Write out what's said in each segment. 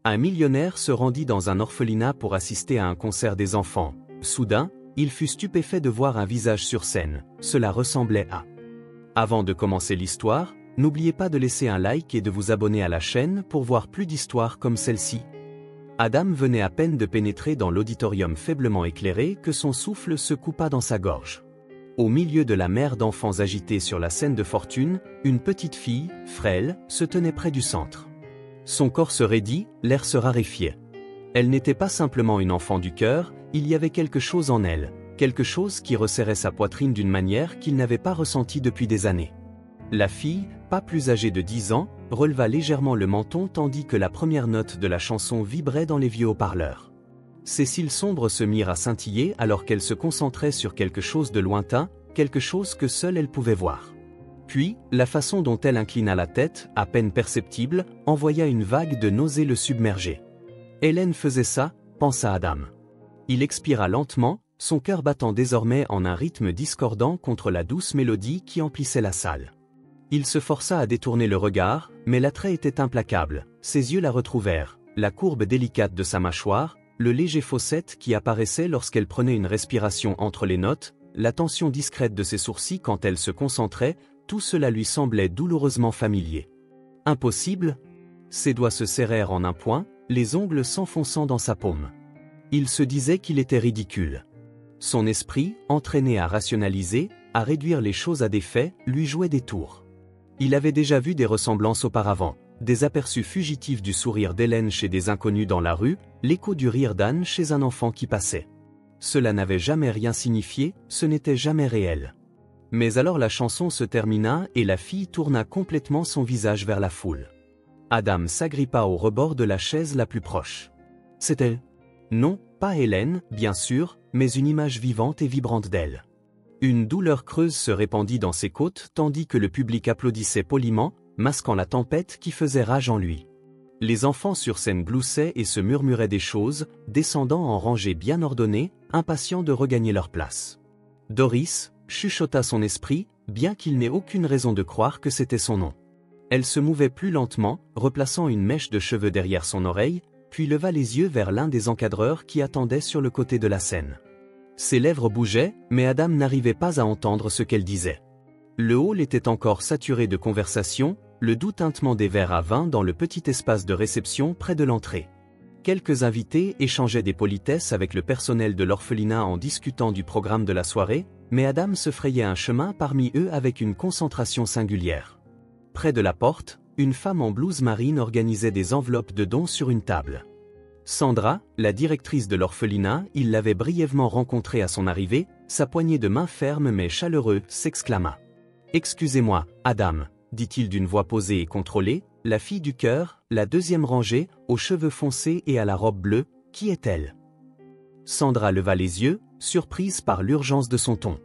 Un millionnaire se rendit dans un orphelinat pour assister à un concert des enfants. Soudain, il fut stupéfait de voir un visage sur scène. Cela ressemblait à... Avant de commencer l'histoire, n'oubliez pas de laisser un like et de vous abonner à la chaîne pour voir plus d'histoires comme celle-ci. Adam venait à peine de pénétrer dans l'auditorium faiblement éclairé que son souffle se coupa dans sa gorge. Au milieu de la mer d'enfants agités sur la scène de fortune, une petite fille, frêle, se tenait près du centre. Son corps se raidit, l'air se raréfiait. Elle n'était pas simplement une enfant du cœur, il y avait quelque chose en elle, quelque chose qui resserrait sa poitrine d'une manière qu'il n'avait pas ressentie depuis des années. La fille, pas plus âgée de 10 ans, releva légèrement le menton tandis que la première note de la chanson vibrait dans les vieux haut-parleurs. Ses cils sombres se mirent à scintiller alors qu'elle se concentrait sur quelque chose de lointain, quelque chose que seule elle pouvait voir. Puis, la façon dont elle inclina la tête, à peine perceptible, envoya une vague de nausées le submerger. Hélène faisait ça, pensa Adam. Il expira lentement, son cœur battant désormais en un rythme discordant contre la douce mélodie qui emplissait la salle. Il se força à détourner le regard, mais l'attrait était implacable. Ses yeux la retrouvèrent, la courbe délicate de sa mâchoire, le léger fossette qui apparaissait lorsqu'elle prenait une respiration entre les notes, la tension discrète de ses sourcils quand elle se concentrait, tout cela lui semblait douloureusement familier. Impossible? Ses doigts se serrèrent en un point, les ongles s'enfonçant dans sa paume. Il se disait qu'il était ridicule. Son esprit, entraîné à rationaliser, à réduire les choses à des faits, lui jouait des tours. Il avait déjà vu des ressemblances auparavant, des aperçus fugitifs du sourire d'Hélène chez des inconnus dans la rue, l'écho du rire d'Anne chez un enfant qui passait. Cela n'avait jamais rien signifié, ce n'était jamais réel. Mais alors la chanson se termina et la fille tourna complètement son visage vers la foule. Adam s'agrippa au rebord de la chaise la plus proche. C'était... Non, pas Hélène, bien sûr, mais une image vivante et vibrante d'elle. Une douleur creuse se répandit dans ses côtes tandis que le public applaudissait poliment, masquant la tempête qui faisait rage en lui. Les enfants sur scène gloussaient et se murmuraient des choses, descendant en rangées bien ordonnées, impatients de regagner leur place. Doris, chuchota son esprit, bien qu'il n'ait aucune raison de croire que c'était son nom. Elle se mouvait plus lentement, replaçant une mèche de cheveux derrière son oreille, puis leva les yeux vers l'un des encadreurs qui attendait sur le côté de la scène. Ses lèvres bougeaient, mais Adam n'arrivait pas à entendre ce qu'elle disait. Le hall était encore saturé de conversation, le doux tintement des verres à vin dans le petit espace de réception près de l'entrée. Quelques invités échangeaient des politesses avec le personnel de l'orphelinat en discutant du programme de la soirée, mais Adam se frayait un chemin parmi eux avec une concentration singulière. Près de la porte, une femme en blouse marine organisait des enveloppes de dons sur une table. Sandra, la directrice de l'orphelinat, il l'avait brièvement rencontrée à son arrivée, sa poignée de main ferme mais chaleureux, s'exclama. « Excusez-moi, Adam », dit-il d'une voix posée et contrôlée, la fille du cœur, la deuxième rangée, aux cheveux foncés et à la robe bleue, qui est-elle? Sandra leva les yeux, surprise par l'urgence de son ton.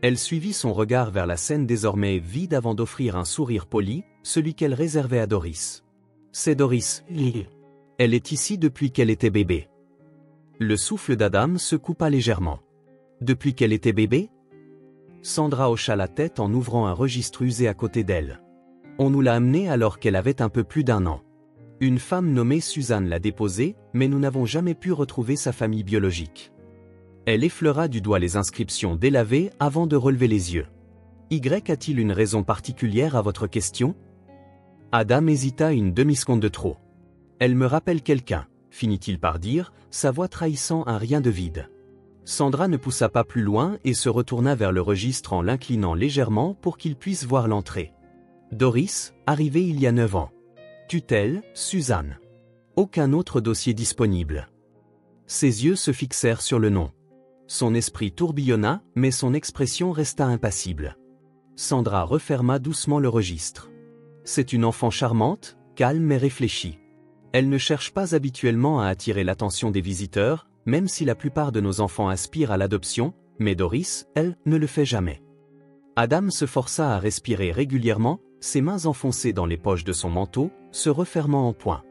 Elle suivit son regard vers la scène désormais vide avant d'offrir un sourire poli, celui qu'elle réservait à Doris. « C'est Doris. Elle est ici depuis qu'elle était bébé. » Le souffle d'Adam se coupa légèrement. « Depuis qu'elle était bébé ?» Sandra hocha la tête en ouvrant un registre usé à côté d'elle. « On nous l'a amenée alors qu'elle avait un peu plus d'1 an. Une femme nommée Suzanne l'a déposée, mais nous n'avons jamais pu retrouver sa famille biologique. » Elle effleura du doigt les inscriptions délavées avant de relever les yeux. « Y a-t-il une raison particulière à votre question ?» Adam hésita une demi-seconde de trop. « Elle me rappelle quelqu'un, » finit-il par dire, sa voix trahissant un rien de vide. Sandra ne poussa pas plus loin et se retourna vers le registre en l'inclinant légèrement pour qu'il puisse voir l'entrée. Doris, arrivée il y a 9 ans. Tutelle, Suzanne. Aucun autre dossier disponible. Ses yeux se fixèrent sur le nom. Son esprit tourbillonna, mais son expression resta impassible. Sandra referma doucement le registre. C'est une enfant charmante, calme et réfléchie. Elle ne cherche pas habituellement à attirer l'attention des visiteurs, même si la plupart de nos enfants aspirent à l'adoption, mais Doris, elle, ne le fait jamais. Adam se força à respirer régulièrement, ses mains enfoncées dans les poches de son manteau, se refermant en poing.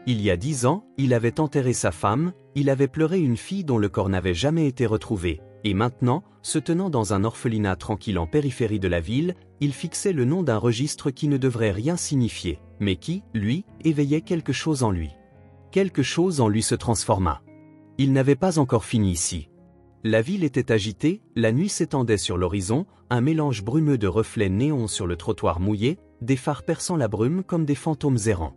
Il y a 10 ans, il avait enterré sa femme, il avait pleuré une fille dont le corps n'avait jamais été retrouvé, et maintenant, se tenant dans un orphelinat tranquille en périphérie de la ville, il fixait le nom d'un registre qui ne devrait rien signifier, mais qui, lui, éveillait quelque chose en lui. quelque chose en lui se transforma. Il n'avait pas encore fini ici. La ville était agitée, la nuit s'étendait sur l'horizon, un mélange brumeux de reflets néons sur le trottoir mouillé, des phares perçant la brume comme des fantômes errants.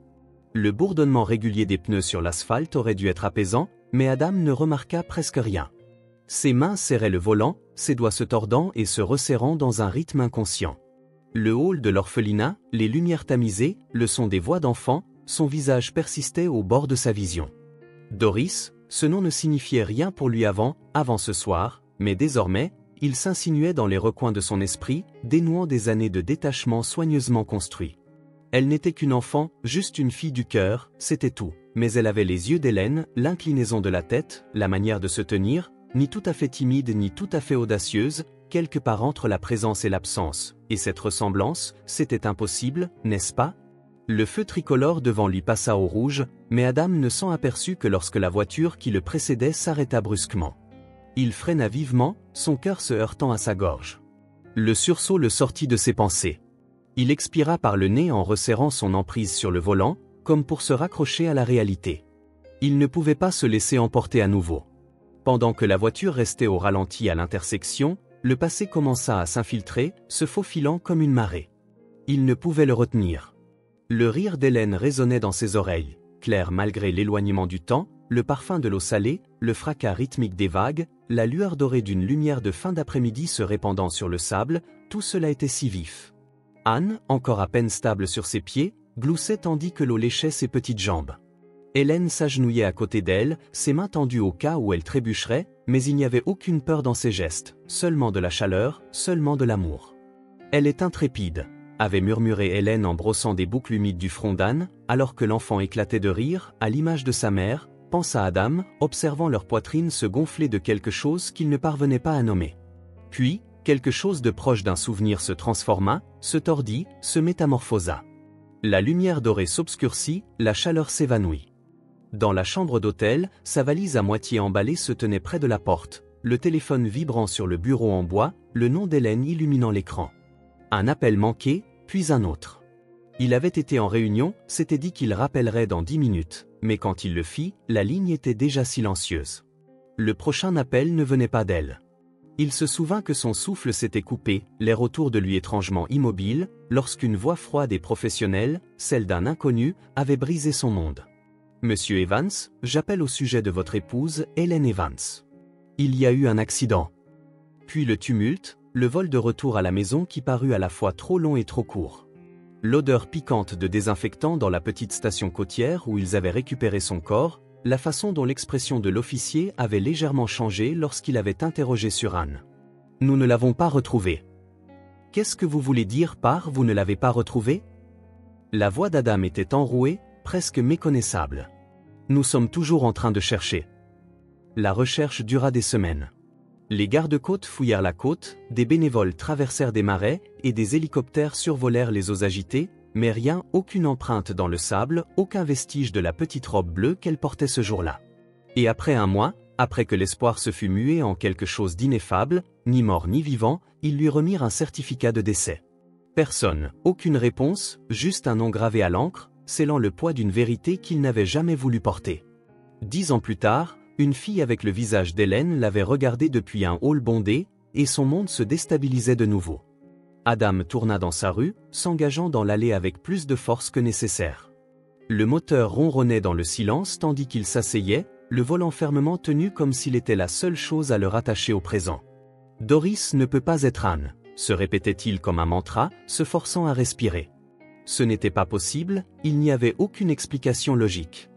Le bourdonnement régulier des pneus sur l'asphalte aurait dû être apaisant, mais Adam ne remarqua presque rien. Ses mains serraient le volant, ses doigts se tordant et se resserrant dans un rythme inconscient. Le hall de l'orphelinat, les lumières tamisées, le son des voix d'enfants, son visage persistait au bord de sa vision. Doris, ce nom ne signifiait rien pour lui avant ce soir, mais désormais, il s'insinuait dans les recoins de son esprit, dénouant des années de détachement soigneusement construits. Elle n'était qu'une enfant, juste une fille du cœur, c'était tout, mais elle avait les yeux d'Hélène, l'inclinaison de la tête, la manière de se tenir, ni tout à fait timide ni tout à fait audacieuse, quelque part entre la présence et l'absence, et cette ressemblance, c'était impossible, n'est-ce pas? Le feu tricolore devant lui passa au rouge, mais Adam ne s'en aperçut que lorsque la voiture qui le précédait s'arrêta brusquement. Il freina vivement, son cœur se heurtant à sa gorge. Le sursaut le sortit de ses pensées. Il expira par le nez en resserrant son emprise sur le volant, comme pour se raccrocher à la réalité. Il ne pouvait pas se laisser emporter à nouveau. Pendant que la voiture restait au ralenti à l'intersection, le passé commença à s'infiltrer, se faufilant comme une marée. Il ne pouvait le retenir. Le rire d'Hélène résonnait dans ses oreilles, clair malgré l'éloignement du temps, le parfum de l'eau salée, le fracas rythmique des vagues, la lueur dorée d'une lumière de fin d'après-midi se répandant sur le sable, tout cela était si vif. Anne, encore à peine stable sur ses pieds, gloussait tandis que l'eau léchait ses petites jambes. Hélène s'agenouillait à côté d'elle, ses mains tendues au cas où elle trébucherait, mais il n'y avait aucune peur dans ses gestes, seulement de la chaleur, seulement de l'amour. Elle est intrépide, avait murmuré Hélène en brossant des boucles humides du front d'Anne, alors que l'enfant éclatait de rire, à l'image de sa mère, pensa Adam, observant leur poitrine se gonfler de quelque chose qu'il ne parvenait pas à nommer. Puis, quelque chose de proche d'un souvenir se transforma, se tordit, se métamorphosa. La lumière dorée s'obscurcit, la chaleur s'évanouit. Dans la chambre d'hôtel, sa valise à moitié emballée se tenait près de la porte, le téléphone vibrant sur le bureau en bois, le nom d'Hélène illuminant l'écran. Un appel manqué, puis un autre. Il avait été en réunion, s'était dit qu'il rappellerait dans 10 minutes, mais quand il le fit, la ligne était déjà silencieuse. Le prochain appel ne venait pas d'elle. Il se souvint que son souffle s'était coupé, l'air autour de lui étrangement immobile, lorsqu'une voix froide et professionnelle, celle d'un inconnu, avait brisé son monde. « Monsieur Evans, j'appelle au sujet de votre épouse, Hélène Evans. Il y a eu un accident. » Puis le tumulte, le vol de retour à la maison qui parut à la fois trop long et trop court. L'odeur piquante de désinfectant dans la petite station côtière où ils avaient récupéré son corps, la façon dont l'expression de l'officier avait légèrement changé lorsqu'il avait interrogé sur Anne. « Nous ne l'avons pas retrouvée. »« Qu'est-ce que vous voulez dire par « vous ne l'avez pas retrouvée » La voix d'Adam était enrouée, presque méconnaissable. « Nous sommes toujours en train de chercher. » La recherche dura des semaines. Les gardes-côtes fouillèrent la côte, des bénévoles traversèrent des marais, et des hélicoptères survolèrent les eaux agitées, mais rien, aucune empreinte dans le sable, aucun vestige de la petite robe bleue qu'elle portait ce jour-là. Et après un mois, après que l'espoir se fut mué en quelque chose d'ineffable, ni mort ni vivant, ils lui remirent un certificat de décès. Personne, aucune réponse, juste un nom gravé à l'encre, scellant le poids d'une vérité qu'il n'avait jamais voulu porter. 10 ans plus tard, une fille avec le visage d'Hélène l'avait regardé depuis un hall bondé, et son monde se déstabilisait de nouveau. Adam tourna dans sa rue, s'engageant dans l'allée avec plus de force que nécessaire. Le moteur ronronnait dans le silence tandis qu'il s'asseyait, le volant fermement tenu comme s'il était la seule chose à le rattacher au présent. « Doris ne peut pas être Anne », se répétait-il comme un mantra, se forçant à respirer. Ce n'était pas possible, il n'y avait aucune explication logique.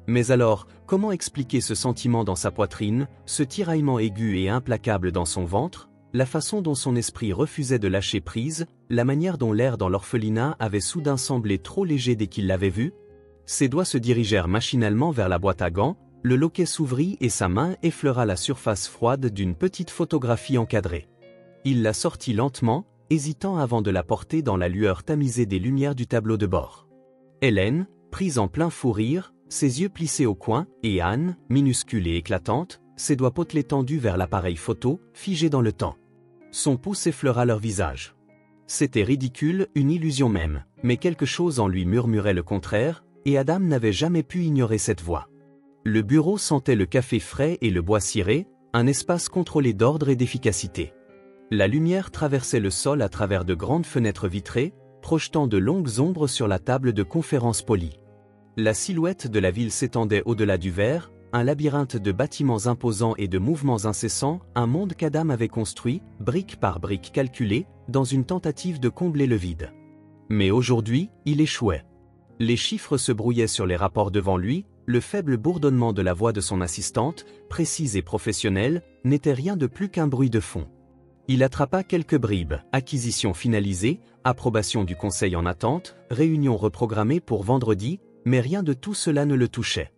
Mais alors, comment expliquer ce sentiment dans sa poitrine, ce tiraillement aigu et implacable dans son ventre, la façon dont son esprit refusait de lâcher prise, la manière dont l'air dans l'orphelinat avait soudain semblé trop léger dès qu'il l'avait vu? Ses doigts se dirigèrent machinalement vers la boîte à gants, le loquet s'ouvrit et sa main effleura la surface froide d'une petite photographie encadrée. Il la sortit lentement, hésitant avant de la porter dans la lueur tamisée des lumières du tableau de bord. Hélène, prise en plein fou rire, ses yeux plissés au coin, et Anne, minuscule et éclatante, ses doigts potelés tendus vers l'appareil photo, figés dans le temps. Son pouce effleura leur visage. C'était ridicule, une illusion même, mais quelque chose en lui murmurait le contraire, et Adam n'avait jamais pu ignorer cette voix. Le bureau sentait le café frais et le bois ciré, un espace contrôlé d'ordre et d'efficacité. La lumière traversait le sol à travers de grandes fenêtres vitrées, projetant de longues ombres sur la table de conférence polie. La silhouette de la ville s'étendait au-delà du verre, un labyrinthe de bâtiments imposants et de mouvements incessants, un monde qu'Adam avait construit, brique par brique calculé, dans une tentative de combler le vide. Mais aujourd'hui, il échouait. Les chiffres se brouillaient sur les rapports devant lui, le faible bourdonnement de la voix de son assistante, précise et professionnelle, n'était rien de plus qu'un bruit de fond. Il attrapa quelques bribes, acquisition finalisée, approbation du conseil en attente, réunion reprogrammée pour vendredi, mais rien de tout cela ne le touchait.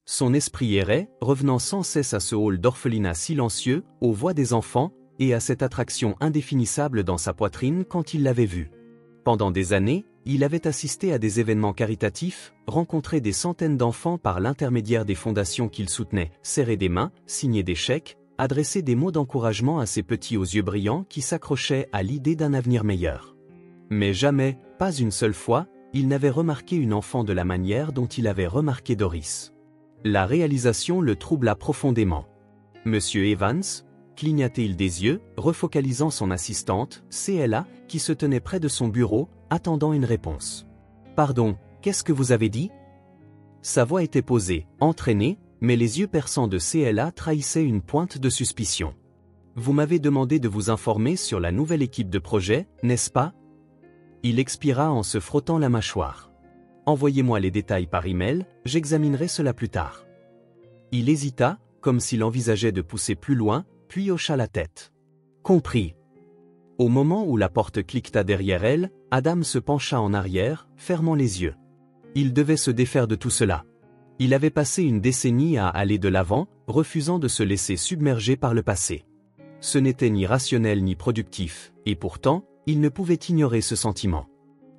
Son esprit errait, revenant sans cesse à ce hall d'orphelinat silencieux, aux voix des enfants, et à cette attraction indéfinissable dans sa poitrine quand il l'avait vue. Pendant des années, il avait assisté à des événements caritatifs, rencontré des centaines d'enfants par l'intermédiaire des fondations qu'il soutenait, serré des mains, signé des chèques, adressé des mots d'encouragement à ces petits aux yeux brillants qui s'accrochaient à l'idée d'un avenir meilleur. Mais jamais, pas une seule fois, il n'avait remarqué une enfant de la manière dont il avait remarqué Doris. La réalisation le troubla profondément. Monsieur Evans, cligna-t-il des yeux, refocalisant son assistante, CLA, qui se tenait près de son bureau, attendant une réponse. « Pardon, qu'est-ce que vous avez dit ?» Sa voix était posée, entraînée, mais les yeux perçants de CLA trahissaient une pointe de suspicion. « Vous m'avez demandé de vous informer sur la nouvelle équipe de projet, n'est-ce pas ?» Il expira en se frottant la mâchoire. « Envoyez-moi les détails par email, j'examinerai cela plus tard. » Il hésita, comme s'il envisageait de pousser plus loin, puis hocha la tête. « Compris. » Au moment où la porte cliqueta derrière elle, Adam se pencha en arrière, fermant les yeux. Il devait se défaire de tout cela. Il avait passé une décennie à aller de l'avant, refusant de se laisser submerger par le passé. Ce n'était ni rationnel ni productif, et pourtant, il ne pouvait ignorer ce sentiment.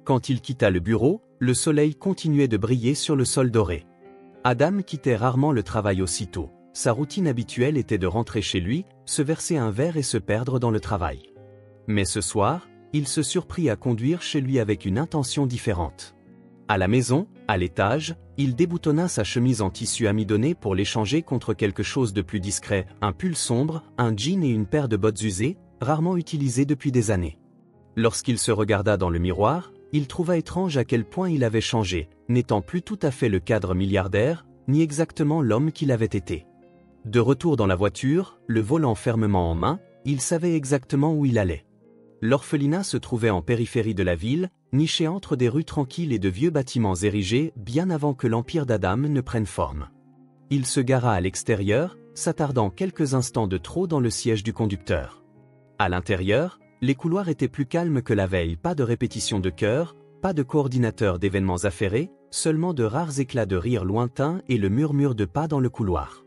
Quand il quitta le bureau, le soleil continuait de briller sur le sol doré. Adam quittait rarement le travail aussitôt. Sa routine habituelle était de rentrer chez lui, se verser un verre et se perdre dans le travail. Mais ce soir, il se surprit à conduire chez lui avec une intention différente. À la maison, à l'étage, il déboutonna sa chemise en tissu amidonné pour l'échanger contre quelque chose de plus discret, un pull sombre, un jean et une paire de bottes usées, rarement utilisées depuis des années. Lorsqu'il se regarda dans le miroir, il trouva étrange à quel point il avait changé, n'étant plus tout à fait le cadre milliardaire, ni exactement l'homme qu'il avait été. De retour dans la voiture, le volant fermement en main, il savait exactement où il allait. L'orphelinat se trouvait en périphérie de la ville, niché entre des rues tranquilles et de vieux bâtiments érigés bien avant que l'empire d'Adam ne prenne forme. Il se gara à l'extérieur, s'attardant quelques instants de trop dans le siège du conducteur. À l'intérieur, les couloirs étaient plus calmes que la veille, pas de répétition de chœurs, pas de coordinateur d'événements affairés, seulement de rares éclats de rire lointains et le murmure de pas dans le couloir.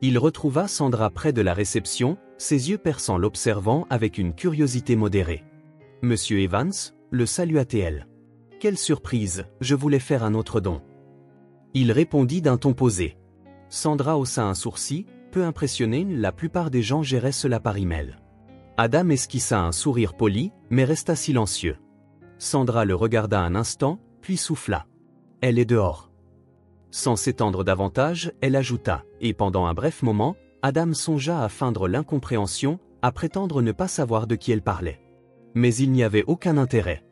Il retrouva Sandra près de la réception, ses yeux perçants l'observant avec une curiosité modérée. « Monsieur Evans ?» le salua-t-elle. « Quelle surprise, je voulais faire un autre don. » Il répondit d'un ton posé. Sandra haussa un sourcil, peu impressionnée, la plupart des gens géraient cela par email. Adam esquissa un sourire poli, mais resta silencieux. Sandra le regarda un instant, puis souffla. « Elle est dehors. » Sans s'étendre davantage, elle ajouta, et pendant un bref moment, Adam songea à feindre l'incompréhension, à prétendre ne pas savoir de qui elle parlait. Mais il n'y avait aucun intérêt.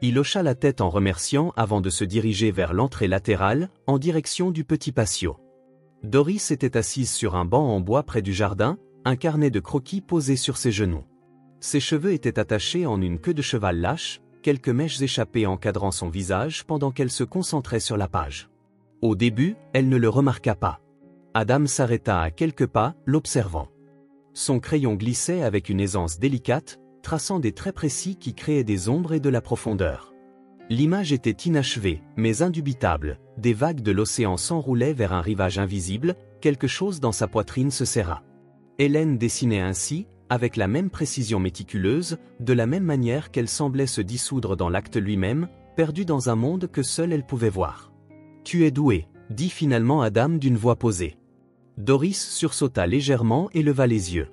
Il hocha la tête en remerciant avant de se diriger vers l'entrée latérale, en direction du petit patio. Doris était assise sur un banc en bois près du jardin, un carnet de croquis posé sur ses genoux. Ses cheveux étaient attachés en une queue de cheval lâche, quelques mèches échappées encadrant son visage pendant qu'elle se concentrait sur la page. Au début, elle ne le remarqua pas. Adam s'arrêta à quelques pas, l'observant. Son crayon glissait avec une aisance délicate, traçant des traits précis qui créaient des ombres et de la profondeur. L'image était inachevée, mais indubitable, des vagues de l'océan s'enroulaient vers un rivage invisible, quelque chose dans sa poitrine se serra. Hélène dessinait ainsi, avec la même précision méticuleuse, de la même manière qu'elle semblait se dissoudre dans l'acte lui-même, perdue dans un monde que seule elle pouvait voir. « Tu es doué », dit finalement Adam d'une voix posée. Doris sursauta légèrement et leva les yeux.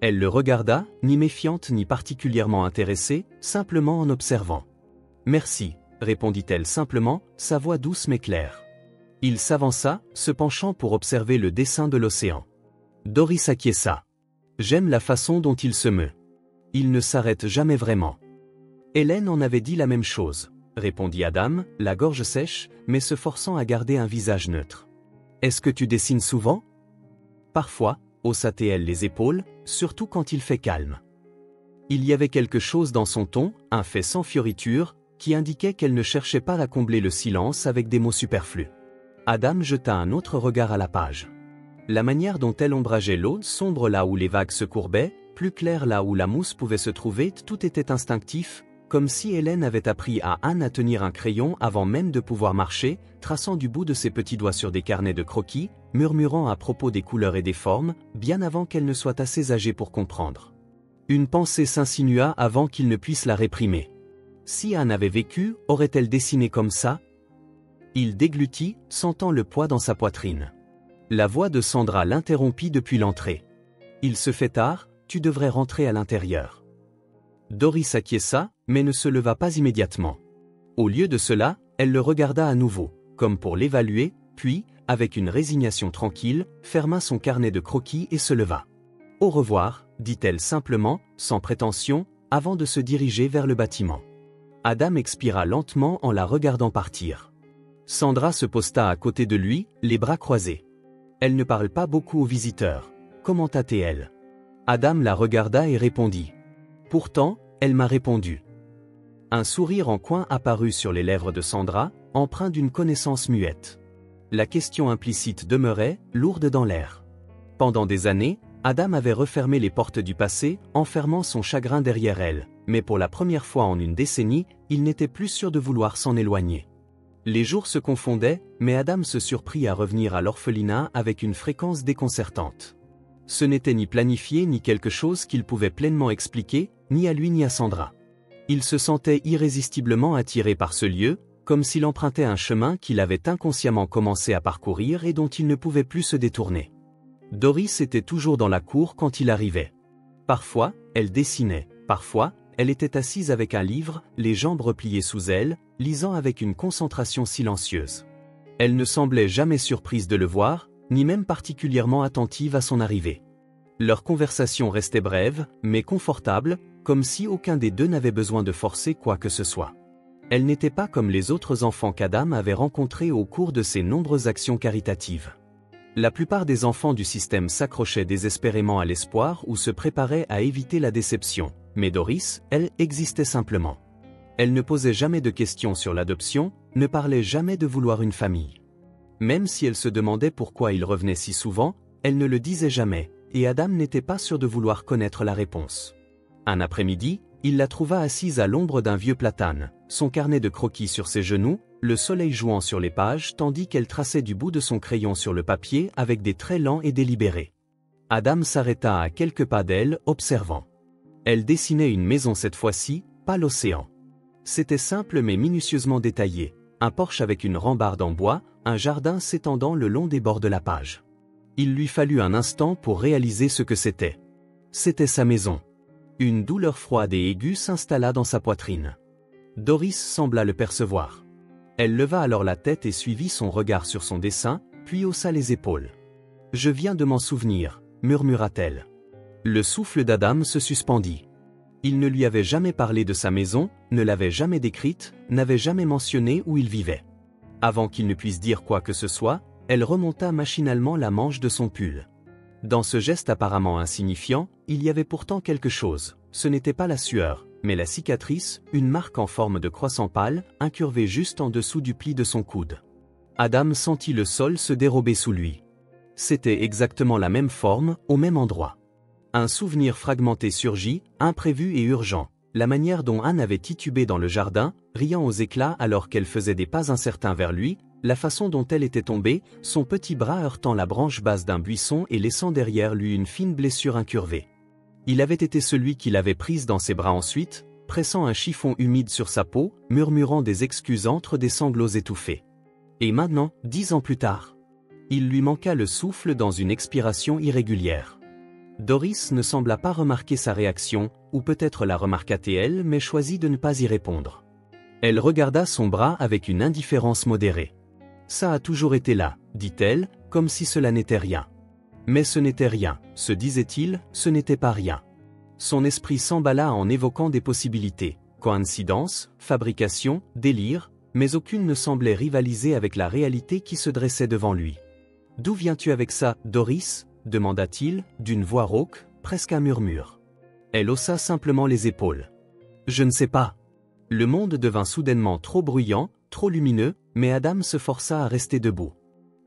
Elle le regarda, ni méfiante ni particulièrement intéressée, simplement en observant. « Merci », répondit-elle simplement, sa voix douce mais claire. Il s'avança, se penchant pour observer le dessin de l'océan. Doris acquiesça. J'aime la façon dont il se meut. Il ne s'arrête jamais vraiment. Hélène en avait dit la même chose, répondit Adam, la gorge sèche, mais se forçant à garder un visage neutre. Est-ce que tu dessines souvent? Parfois, haussa-t-elle les épaules, surtout quand il fait calme. Il y avait quelque chose dans son ton, un fait sans fioriture, qui indiquait qu'elle ne cherchait pas à combler le silence avec des mots superflus. Adam jeta un autre regard à la page. La manière dont elle ombrageait l'eau, sombre là où les vagues se courbaient, plus claire là où la mousse pouvait se trouver, tout était instinctif, comme si Hélène avait appris à Anne à tenir un crayon avant même de pouvoir marcher, traçant du bout de ses petits doigts sur des carnets de croquis, murmurant à propos des couleurs et des formes, bien avant qu'elle ne soit assez âgée pour comprendre. Une pensée s'insinua avant qu'il ne puisse la réprimer. Si Anne avait vécu, aurait-elle dessiné comme ça? Il déglutit, sentant le poids dans sa poitrine. La voix de Sandra l'interrompit depuis l'entrée. Il se fait tard, tu devrais rentrer à l'intérieur. Doris acquiesça, mais ne se leva pas immédiatement. Au lieu de cela, elle le regarda à nouveau, comme pour l'évaluer, puis, avec une résignation tranquille, ferma son carnet de croquis et se leva. Au revoir, dit-elle simplement, sans prétention, avant de se diriger vers le bâtiment. Adam expira lentement en la regardant partir. Sandra se posta à côté de lui, les bras croisés. Elle ne parle pas beaucoup aux visiteurs, commenta-t-elle. Adam la regarda et répondit. Pourtant, elle m'a répondu. Un sourire en coin apparut sur les lèvres de Sandra, empreint d'une connaissance muette. La question implicite demeurait, lourde dans l'air. Pendant des années, Adam avait refermé les portes du passé, enfermant son chagrin derrière elle, mais pour la première fois en une décennie, il n'était plus sûr de vouloir s'en éloigner. Les jours se confondaient, mais Adam se surprit à revenir à l'orphelinat avec une fréquence déconcertante. Ce n'était ni planifié ni quelque chose qu'il pouvait pleinement expliquer, ni à lui ni à Sandra. Il se sentait irrésistiblement attiré par ce lieu, comme s'il empruntait un chemin qu'il avait inconsciemment commencé à parcourir et dont il ne pouvait plus se détourner. Doris était toujours dans la cour quand il arrivait. Parfois, elle dessinait, parfois, elle était assise avec un livre, les jambes repliées sous elle, lisant avec une concentration silencieuse. Elle ne semblait jamais surprise de le voir, ni même particulièrement attentive à son arrivée. Leur conversation restait brève, mais confortable, comme si aucun des deux n'avait besoin de forcer quoi que ce soit. Elle n'était pas comme les autres enfants qu'Adam avait rencontrés au cours de ses nombreuses actions caritatives. La plupart des enfants du système s'accrochaient désespérément à l'espoir ou se préparaient à éviter la déception, mais Doris, elle, existait simplement. Elle ne posait jamais de questions sur l'adoption, ne parlait jamais de vouloir une famille. Même si elle se demandait pourquoi il revenait si souvent, elle ne le disait jamais, et Adam n'était pas sûr de vouloir connaître la réponse. Un après-midi, il la trouva assise à l'ombre d'un vieux platane, son carnet de croquis sur ses genoux, le soleil jouant sur les pages tandis qu'elle traçait du bout de son crayon sur le papier avec des traits lents et délibérés. Adam s'arrêta à quelques pas d'elle, observant. Elle dessinait une maison cette fois-ci, pas l'océan. C'était simple mais minutieusement détaillé, un porche avec une rambarde en bois, un jardin s'étendant le long des bords de la page. Il lui fallut un instant pour réaliser ce que c'était. C'était sa maison. Une douleur froide et aiguë s'installa dans sa poitrine. Doris sembla le percevoir. Elle leva alors la tête et suivit son regard sur son dessin, puis haussa les épaules. « Je viens de m'en souvenir », murmura-t-elle. Le souffle d'Adam se suspendit. Il ne lui avait jamais parlé de sa maison, ne l'avait jamais décrite, n'avait jamais mentionné où il vivait. Avant qu'il ne puisse dire quoi que ce soit, elle remonta machinalement la manche de son pull. Dans ce geste apparemment insignifiant, il y avait pourtant quelque chose. Ce n'était pas la sueur, mais la cicatrice, une marque en forme de croissant pâle, incurvée juste en dessous du pli de son coude. Adam sentit le sol se dérober sous lui. C'était exactement la même forme, au même endroit. Un souvenir fragmenté surgit, imprévu et urgent, la manière dont Anne avait titubé dans le jardin, riant aux éclats alors qu'elle faisait des pas incertains vers lui, la façon dont elle était tombée, son petit bras heurtant la branche basse d'un buisson et laissant derrière lui une fine blessure incurvée. Il avait été celui qui l'avait prise dans ses bras ensuite, pressant un chiffon humide sur sa peau, murmurant des excuses entre des sanglots étouffés. Et maintenant, 10 ans plus tard, il lui manqua le souffle dans une expiration irrégulière. Doris ne sembla pas remarquer sa réaction, ou peut-être la remarqua-t-elle mais choisit de ne pas y répondre. Elle regarda son bras avec une indifférence modérée. Ça a toujours été là, dit-elle, comme si cela n'était rien. Mais ce n'était rien, se disait-il, ce n'était pas rien. Son esprit s'emballa en évoquant des possibilités, coïncidence, fabrication, délire, mais aucune ne semblait rivaliser avec la réalité qui se dressait devant lui. « D'où viens-tu avec ça, Doris » demanda-t-il, d'une voix rauque, presque un murmure. Elle haussa simplement les épaules. « Je ne sais pas. » Le monde devint soudainement trop bruyant, trop lumineux, mais Adam se força à rester debout.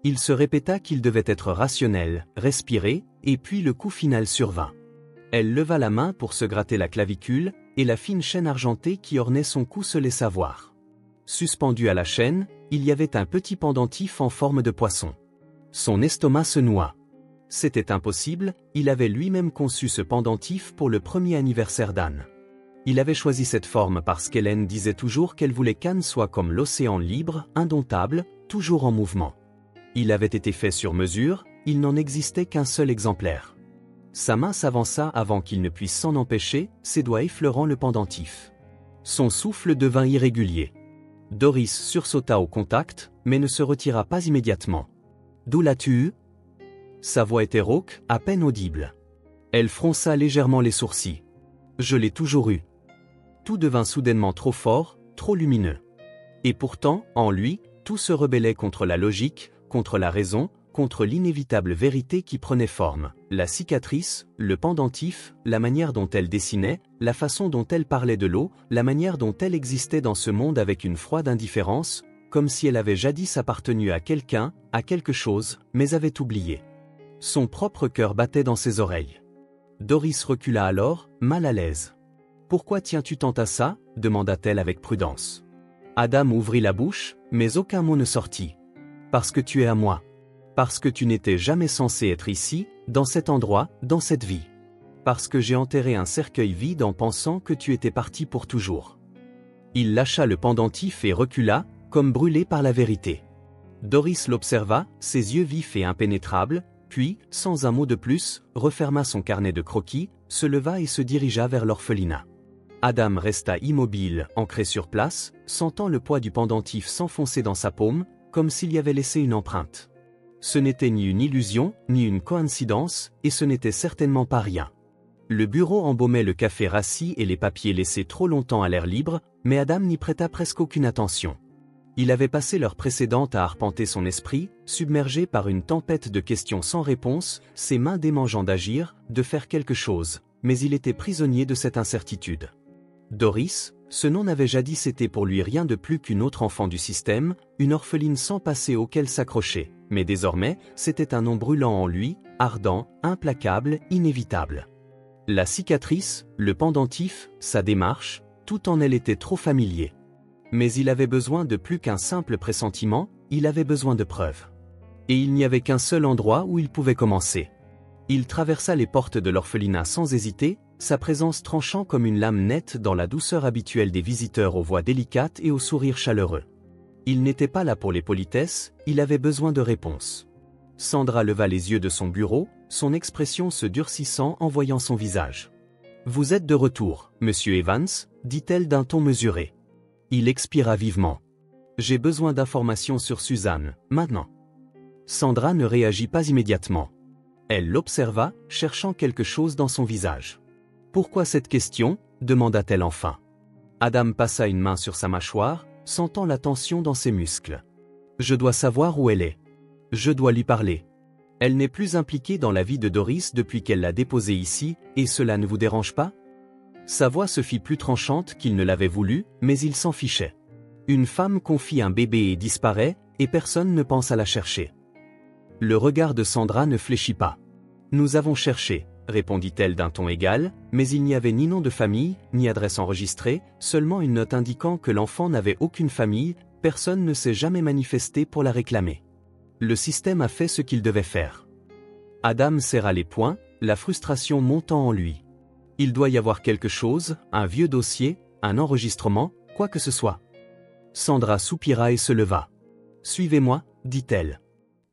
Il se répéta qu'il devait être rationnel, respirer, et puis le coup final survint. Elle leva la main pour se gratter la clavicule, et la fine chaîne argentée qui ornait son cou se laissa voir. Suspendu à la chaîne, il y avait un petit pendentif en forme de poisson. Son estomac se noua. C'était impossible, il avait lui-même conçu ce pendentif pour le premier anniversaire d'Anne. Il avait choisi cette forme parce qu'Hélène disait toujours qu'elle voulait qu'Anne soit comme l'océan libre, indomptable, toujours en mouvement. Il avait été fait sur mesure, il n'en existait qu'un seul exemplaire. Sa main s'avança avant qu'il ne puisse s'en empêcher, ses doigts effleurant le pendentif. Son souffle devint irrégulier. Doris sursauta au contact, mais ne se retira pas immédiatement. « D'où l'as-tu eu » Sa voix était rauque, à peine audible. Elle fronça légèrement les sourcils. « Je l'ai toujours eu. » Tout devint soudainement trop fort, trop lumineux. Et pourtant, en lui, tout se rebellait contre la logique, contre la raison, contre l'inévitable vérité qui prenait forme. La cicatrice, le pendentif, la manière dont elle dessinait, la façon dont elle parlait de l'eau, la manière dont elle existait dans ce monde avec une froide indifférence, comme si elle avait jadis appartenu à quelqu'un, à quelque chose, mais avait oublié. Son propre cœur battait dans ses oreilles. Doris recula alors, mal à l'aise. « Pourquoi tiens-tu tant à ça » demanda-t-elle avec prudence. Adam ouvrit la bouche, mais aucun mot ne sortit. « Parce que tu es à moi. Parce que tu n'étais jamais censé être ici, dans cet endroit, dans cette vie. Parce que j'ai enterré un cercueil vide en pensant que tu étais parti pour toujours. » Il lâcha le pendentif et recula, comme brûlé par la vérité. Doris l'observa, ses yeux vifs et impénétrables, puis, sans un mot de plus, referma son carnet de croquis, se leva et se dirigea vers l'orphelinat. Adam resta immobile, ancré sur place, sentant le poids du pendentif s'enfoncer dans sa paume, comme s'il y avait laissé une empreinte. Ce n'était ni une illusion, ni une coïncidence, et ce n'était certainement pas rien. Le bureau embaumait le café rassis et les papiers laissés trop longtemps à l'air libre, mais Adam n'y prêta presque aucune attention. Il avait passé l'heure précédente à arpenter son esprit, submergé par une tempête de questions sans réponse, ses mains démangeant d'agir, de faire quelque chose, mais il était prisonnier de cette incertitude. Doris, ce nom n'avait jadis été pour lui rien de plus qu'une autre enfant du système, une orpheline sans passé auquel s'accrocher, mais désormais, c'était un nom brûlant en lui, ardent, implacable, inévitable. La cicatrice, le pendentif, sa démarche, tout en elle était trop familier. Mais il avait besoin de plus qu'un simple pressentiment, il avait besoin de preuves. Et il n'y avait qu'un seul endroit où il pouvait commencer. Il traversa les portes de l'orphelinat sans hésiter, sa présence tranchant comme une lame nette dans la douceur habituelle des visiteurs aux voix délicates et aux sourires chaleureux. Il n'était pas là pour les politesses, il avait besoin de réponses. Sandra leva les yeux de son bureau, son expression se durcissant en voyant son visage. « Vous êtes de retour, monsieur Evans » dit-elle d'un ton mesuré. Il expira vivement. « J'ai besoin d'informations sur Suzanne, maintenant. » Sandra ne réagit pas immédiatement. Elle l'observa, cherchant quelque chose dans son visage. « Pourquoi cette question » demanda-t-elle enfin. Adam passa une main sur sa mâchoire, sentant la tension dans ses muscles. « Je dois savoir où elle est. Je dois lui parler. Elle n'est plus impliquée dans la vie de Doris depuis qu'elle l'a déposée ici, et cela ne vous dérange pas ?» Sa voix se fit plus tranchante qu'il ne l'avait voulu, mais il s'en fichait. Une femme confie un bébé et disparaît, et personne ne pense à la chercher. Le regard de Sandra ne fléchit pas. « Nous avons cherché », répondit-elle d'un ton égal, mais il n'y avait ni nom de famille, ni adresse enregistrée, seulement une note indiquant que l'enfant n'avait aucune famille, personne ne s'est jamais manifesté pour la réclamer. Le système a fait ce qu'il devait faire. Adam serra les poings, la frustration montant en lui. Il doit y avoir quelque chose, un vieux dossier, un enregistrement, quoi que ce soit. Sandra soupira et se leva. « Suivez-moi » dit-elle.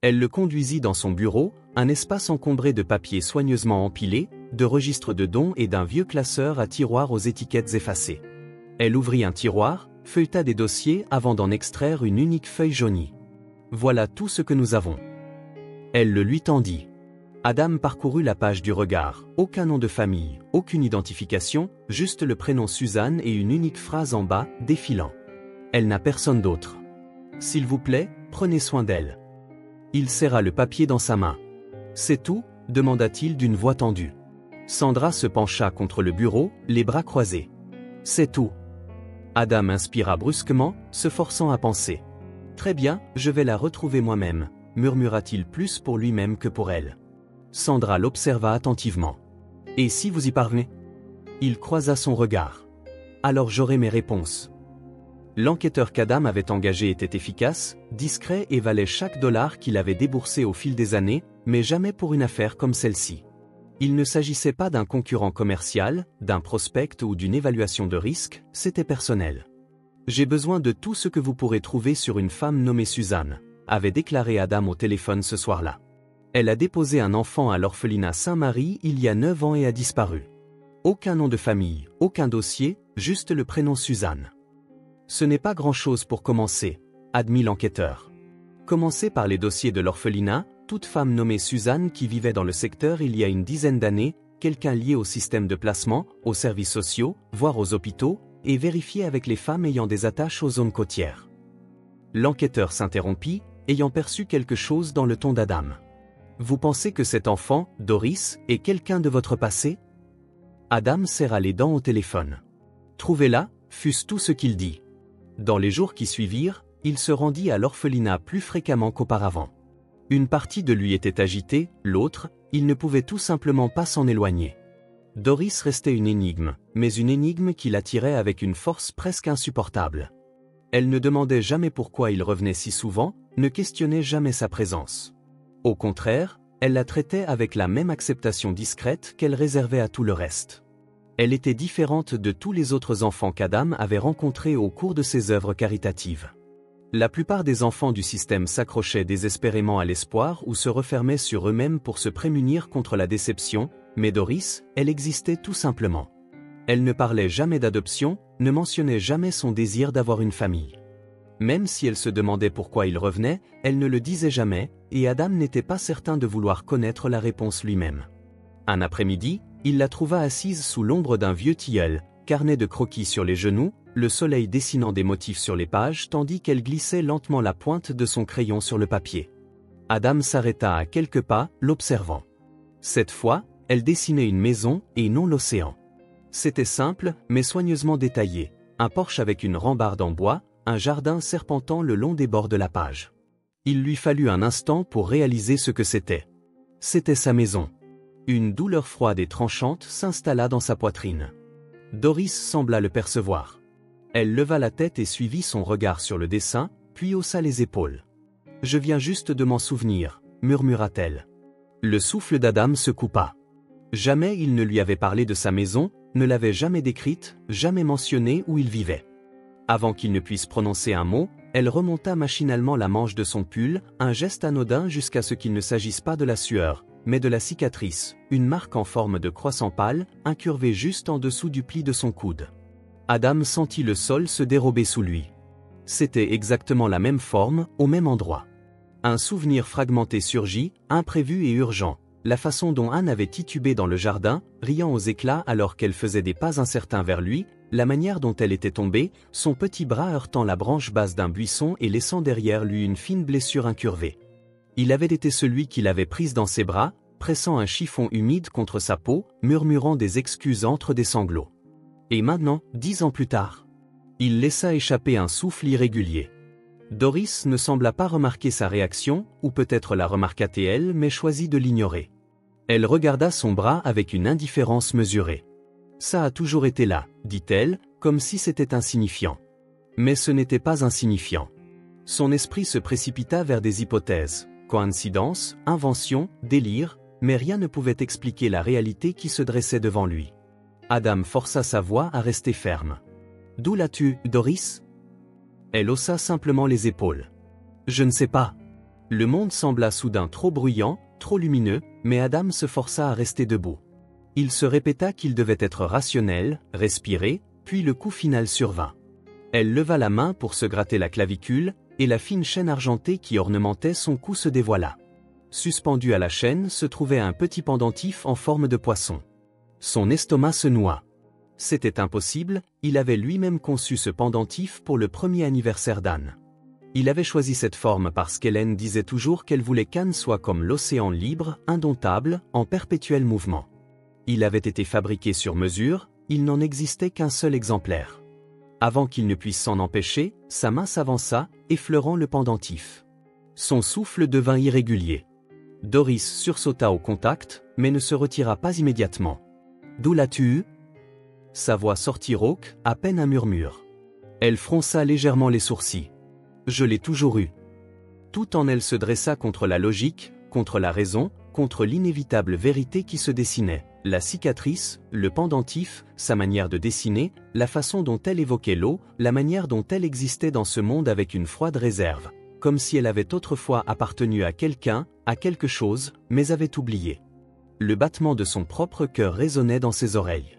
Elle le conduisit dans son bureau, un espace encombré de papiers soigneusement empilés, de registres de dons et d'un vieux classeur à tiroirs aux étiquettes effacées. Elle ouvrit un tiroir, feuilleta des dossiers avant d'en extraire une unique feuille jaunie. « Voilà tout ce que nous avons. Elle le lui tendit. Adam parcourut la page du regard. Aucun nom de famille, aucune identification, juste le prénom Suzanne et une unique phrase en bas, défilant. Elle n'a personne d'autre. S'il vous plaît, prenez soin d'elle. Il serra le papier dans sa main. C'est tout ? Demanda-t-il d'une voix tendue. Sandra se pencha contre le bureau, les bras croisés. C'est tout. Adam inspira brusquement, se forçant à penser. Très bien, je vais la retrouver moi-même, murmura-t-il plus pour lui-même que pour elle. Sandra l'observa attentivement. Et si vous y parvenez ? Il croisa son regard. Alors j'aurai mes réponses. L'enquêteur qu'Adam avait engagé était efficace, discret et valait chaque dollar qu'il avait déboursé au fil des années, mais jamais pour une affaire comme celle-ci. Il ne s'agissait pas d'un concurrent commercial, d'un prospect ou d'une évaluation de risque, c'était personnel. J'ai besoin de tout ce que vous pourrez trouver sur une femme nommée Suzanne, avait déclaré Adam au téléphone ce soir-là. Elle a déposé un enfant à l'orphelinat Saint-Marie il y a 9 ans et a disparu. Aucun nom de famille, aucun dossier, juste le prénom Suzanne. Ce n'est pas grand-chose pour commencer, admit l'enquêteur. Commencez par les dossiers de l'orphelinat, toute femme nommée Suzanne qui vivait dans le secteur il y a une dizaine d'années, quelqu'un lié au système de placement, aux services sociaux, voire aux hôpitaux, et vérifiez avec les femmes ayant des attaches aux zones côtières. L'enquêteur s'interrompit, ayant perçu quelque chose dans le ton d'Adam. Vous pensez que cet enfant, Doris, est quelqu'un de votre passé ? Adam serra les dents au téléphone. Trouvez-la, fut-ce tout ce qu'il dit. Dans les jours qui suivirent, il se rendit à l'orphelinat plus fréquemment qu'auparavant. Une partie de lui était agitée, l'autre, il ne pouvait tout simplement pas s'en éloigner. Doris restait une énigme, mais une énigme qui l'attirait avec une force presque insupportable. Elle ne demandait jamais pourquoi il revenait si souvent, ne questionnait jamais sa présence. Au contraire, elle la traitait avec la même acceptation discrète qu'elle réservait à tout le reste. Elle était différente de tous les autres enfants qu'Adam avait rencontrés au cours de ses œuvres caritatives. La plupart des enfants du système s'accrochaient désespérément à l'espoir ou se refermaient sur eux-mêmes pour se prémunir contre la déception, mais Doris, elle existait tout simplement. Elle ne parlait jamais d'adoption, ne mentionnait jamais son désir d'avoir une famille. Même si elle se demandait pourquoi il revenait, elle ne le disait jamais, et Adam n'était pas certain de vouloir connaître la réponse lui-même. Un après-midi, il la trouva assise sous l'ombre d'un vieux tilleul, carnet de croquis sur les genoux, le soleil dessinant des motifs sur les pages tandis qu'elle glissait lentement la pointe de son crayon sur le papier. Adam s'arrêta à quelques pas, l'observant. Cette fois, elle dessinait une maison et non l'océan. C'était simple, mais soigneusement détaillé, un porche avec une rambarde en bois, un jardin serpentant le long des bords de la page. Il lui fallut un instant pour réaliser ce que c'était. C'était sa maison. Une douleur froide et tranchante s'installa dans sa poitrine. Doris sembla le percevoir. Elle leva la tête et suivit son regard sur le dessin, puis haussa les épaules. « Je viens juste de m'en souvenir », murmura-t-elle. Le souffle d'Adam se coupa. Jamais il ne lui avait parlé de sa maison, ne l'avait jamais décrite, jamais mentionné où il vivait. Avant qu'il ne puisse prononcer un mot, elle remonta machinalement la manche de son pull, un geste anodin jusqu'à ce qu'il ne s'agisse pas de la sueur, mais de la cicatrice, une marque en forme de croissant pâle, incurvée juste en dessous du pli de son coude. Adam sentit le sol se dérober sous lui. C'était exactement la même forme, au même endroit. Un souvenir fragmenté surgit, imprévu et urgent, la façon dont Anne avait titubé dans le jardin, riant aux éclats alors qu'elle faisait des pas incertains vers lui, la manière dont elle était tombée, son petit bras heurtant la branche basse d'un buisson et laissant derrière lui une fine blessure incurvée. Il avait été celui qui l'avait prise dans ses bras, pressant un chiffon humide contre sa peau, murmurant des excuses entre des sanglots. Et maintenant, 10 ans plus tard, il laissa échapper un souffle irrégulier. Doris ne sembla pas remarquer sa réaction, ou peut-être la remarqua-t-elle mais choisit de l'ignorer. Elle regarda son bras avec une indifférence mesurée. « Ça a toujours été là », dit-elle, comme si c'était insignifiant. Mais ce n'était pas insignifiant. Son esprit se précipita vers des hypothèses, coïncidences, inventions, délires, mais rien ne pouvait expliquer la réalité qui se dressait devant lui. Adam força sa voix à rester ferme. « D'où l'as-tu, Doris ?» Elle haussa simplement les épaules. « Je ne sais pas. » Le monde sembla soudain trop bruyant, trop lumineux, mais Adam se força à rester debout. Il se répéta qu'il devait être rationnel, respirer, puis le coup final survint. Elle leva la main pour se gratter la clavicule, et la fine chaîne argentée qui ornementait son cou se dévoila. Suspendu à la chaîne se trouvait un petit pendentif en forme de poisson. Son estomac se noua. C'était impossible, il avait lui-même conçu ce pendentif pour le premier anniversaire d'Anne. Il avait choisi cette forme parce qu'Hélène disait toujours qu'elle voulait qu'Anne soit comme l'océan libre, indomptable, en perpétuel mouvement. Il avait été fabriqué sur mesure, il n'en existait qu'un seul exemplaire. Avant qu'il ne puisse s'en empêcher, sa main s'avança, effleurant le pendentif. Son souffle devint irrégulier. Doris sursauta au contact, mais ne se retira pas immédiatement. « D'où l'as-tu eu » Sa voix sortit rauque, à peine un murmure. Elle fronça légèrement les sourcils. « Je l'ai toujours eu. » Tout en elle se dressa contre la logique, contre la raison, contre l'inévitable vérité qui se dessinait. La cicatrice, le pendentif, sa manière de dessiner, la façon dont elle évoquait l'eau, la manière dont elle existait dans ce monde avec une froide réserve, comme si elle avait autrefois appartenu à quelqu'un, à quelque chose, mais avait oublié. Le battement de son propre cœur résonnait dans ses oreilles.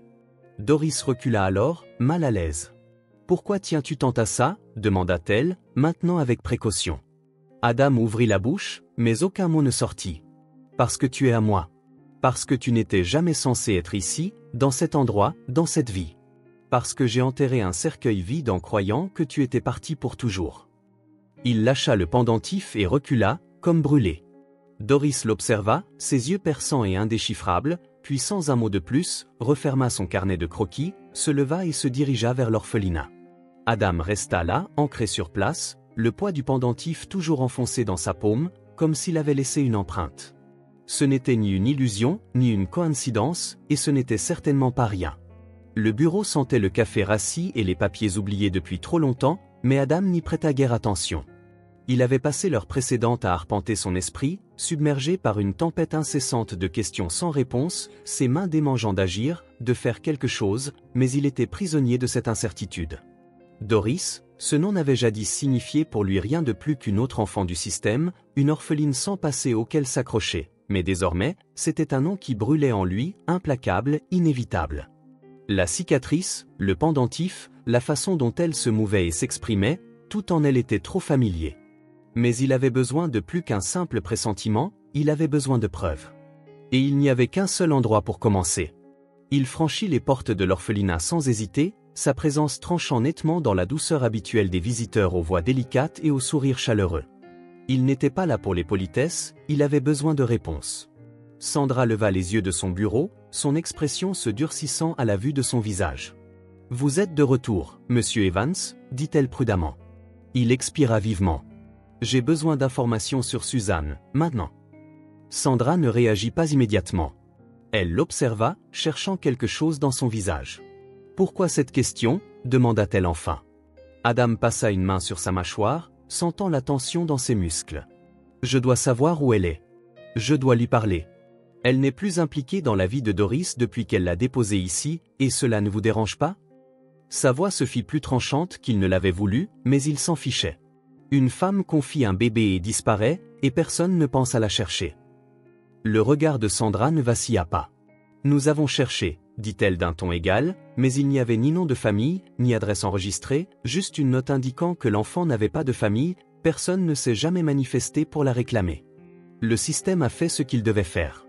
Doris recula alors, mal à l'aise. « Pourquoi tiens-tu tant à ça » demanda-t-elle, maintenant avec précaution. Adam ouvrit la bouche, mais aucun mot ne sortit. « Parce que tu es à moi. Parce que tu n'étais jamais censé être ici, dans cet endroit, dans cette vie. Parce que j'ai enterré un cercueil vide en croyant que tu étais parti pour toujours. » Il lâcha le pendentif et recula, comme brûlé. Doris l'observa, ses yeux perçants et indéchiffrables, puis sans un mot de plus, referma son carnet de croquis, se leva et se dirigea vers l'orphelinat. Adam resta là, ancré sur place, le poids du pendentif toujours enfoncé dans sa paume, comme s'il avait laissé une empreinte. Ce n'était ni une illusion, ni une coïncidence, et ce n'était certainement pas rien. Le bureau sentait le café rassis et les papiers oubliés depuis trop longtemps, mais Adam n'y prêta guère attention. Il avait passé l'heure précédente à arpenter son esprit, submergé par une tempête incessante de questions sans réponse, ses mains démangeant d'agir, de faire quelque chose, mais il était prisonnier de cette incertitude. Doris, ce nom n'avait jadis signifié pour lui rien de plus qu'une autre enfant du système, une orpheline sans passé auquel s'accrocher, mais désormais, c'était un nom qui brûlait en lui, implacable, inévitable. La cicatrice, le pendentif, la façon dont elle se mouvait et s'exprimait, tout en elle était trop familier. Mais il avait besoin de plus qu'un simple pressentiment, il avait besoin de preuves. Et il n'y avait qu'un seul endroit pour commencer. Il franchit les portes de l'orphelinat sans hésiter, sa présence tranchant nettement dans la douceur habituelle des visiteurs aux voix délicates et aux sourires chaleureux. Il n'était pas là pour les politesses, il avait besoin de réponses. Sandra leva les yeux de son bureau, son expression se durcissant à la vue de son visage. « Vous êtes de retour, monsieur Evans » dit-elle prudemment. Il expira vivement. « J'ai besoin d'informations sur Suzanne, maintenant. » Sandra ne réagit pas immédiatement. Elle l'observa, cherchant quelque chose dans son visage. « Pourquoi cette question » demanda-t-elle enfin. Adam passa une main sur sa mâchoire, sentant la tension dans ses muscles. « Je dois savoir où elle est. Je dois lui parler. Elle n'est plus impliquée dans la vie de Doris depuis qu'elle l'a déposée ici, et cela ne vous dérange pas ?» Sa voix se fit plus tranchante qu'il ne l'avait voulu, mais il s'en fichait. Une femme confie un bébé et disparaît, et personne ne pense à la chercher. Le regard de Sandra ne vacilla pas. « Nous avons cherché », dit-elle d'un ton égal, mais il n'y avait ni nom de famille, ni adresse enregistrée, juste une note indiquant que l'enfant n'avait pas de famille, personne ne s'est jamais manifesté pour la réclamer. Le système a fait ce qu'il devait faire.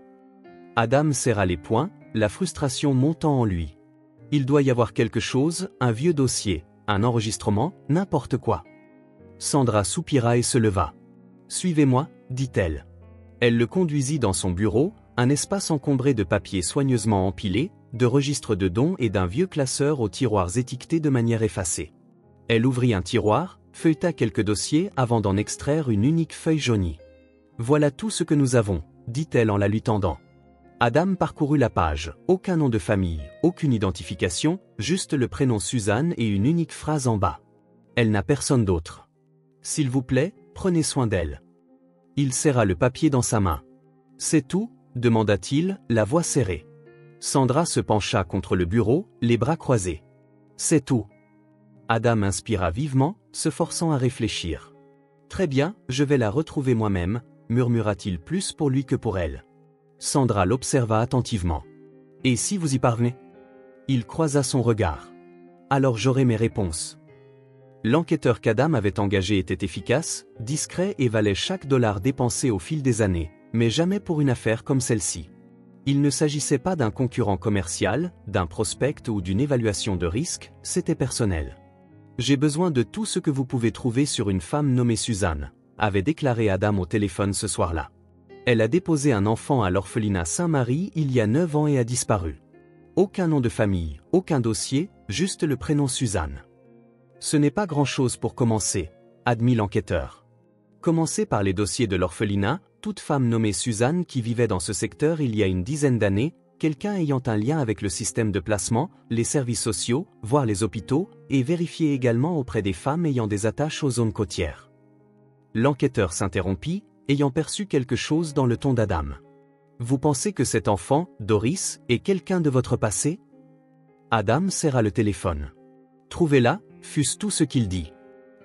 Adam serra les poings, la frustration montant en lui. Il doit y avoir quelque chose, un vieux dossier, un enregistrement, n'importe quoi. Sandra soupira et se leva. « Suivez-moi » dit-elle. Elle le conduisit dans son bureau, un espace encombré de papiers soigneusement empilés, de registres de dons et d'un vieux classeur aux tiroirs étiquetés de manière effacée. Elle ouvrit un tiroir, feuilleta quelques dossiers avant d'en extraire une unique feuille jaunie. « Voilà tout ce que nous avons » dit-elle en la lui tendant. Adam parcourut la page, aucun nom de famille, aucune identification, juste le prénom Suzanne et une unique phrase en bas. Elle n'a personne d'autre. S'il vous plaît, prenez soin d'elle. Il serra le papier dans sa main. C'est tout ? demanda-t-il, la voix serrée. Sandra se pencha contre le bureau, les bras croisés. C'est tout. Adam inspira vivement, se forçant à réfléchir. Très bien, je vais la retrouver moi-même, murmura-t-il plus pour lui que pour elle. Sandra l'observa attentivement. Et si vous y parvenez ? Il croisa son regard. Alors j'aurai mes réponses. L'enquêteur qu'Adam avait engagé était efficace, discret et valait chaque dollar dépensé au fil des années, mais jamais pour une affaire comme celle-ci. Il ne s'agissait pas d'un concurrent commercial, d'un prospect ou d'une évaluation de risque, c'était personnel. « J'ai besoin de tout ce que vous pouvez trouver sur une femme nommée Suzanne », avait déclaré Adam au téléphone ce soir-là. Elle a déposé un enfant à l'orphelinat Saint-Marie il y a 9 ans et a disparu. Aucun nom de famille, aucun dossier, juste le prénom Suzanne. Ce n'est pas grand-chose pour commencer, admit l'enquêteur. Commencez par les dossiers de l'orphelinat, toute femme nommée Suzanne qui vivait dans ce secteur il y a une dizaine d'années, quelqu'un ayant un lien avec le système de placement, les services sociaux, voire les hôpitaux, et vérifiez également auprès des femmes ayant des attaches aux zones côtières. L'enquêteur s'interrompit, ayant perçu quelque chose dans le ton d'Adam. Vous pensez que cet enfant, Doris, est quelqu'un de votre passé? Adam serra le téléphone. Trouvez-la, fût-ce tout ce qu'il dit.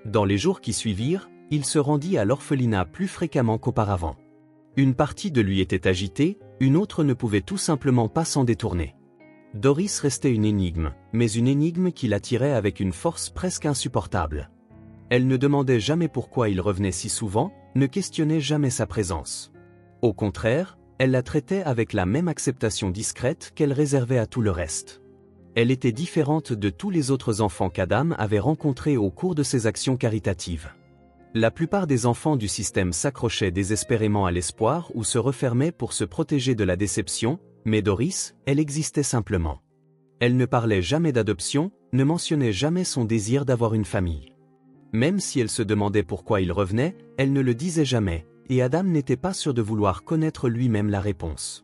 Dans les jours qui suivirent, il se rendit à l'orphelinat plus fréquemment qu'auparavant. Une partie de lui était agitée, une autre ne pouvait tout simplement pas s'en détourner. Doris restait une énigme, mais une énigme qui l'attirait avec une force presque insupportable. Elle ne demandait jamais pourquoi il revenait si souvent, ne questionnait jamais sa présence. Au contraire, elle la traitait avec la même acceptation discrète qu'elle réservait à tout le reste. Elle était différente de tous les autres enfants qu'Adam avait rencontrés au cours de ses actions caritatives. La plupart des enfants du système s'accrochaient désespérément à l'espoir ou se refermaient pour se protéger de la déception, mais Doris, elle existait simplement. Elle ne parlait jamais d'adoption, ne mentionnait jamais son désir d'avoir une famille. Même si elle se demandait pourquoi il revenait, elle ne le disait jamais, et Adam n'était pas sûr de vouloir connaître lui-même la réponse.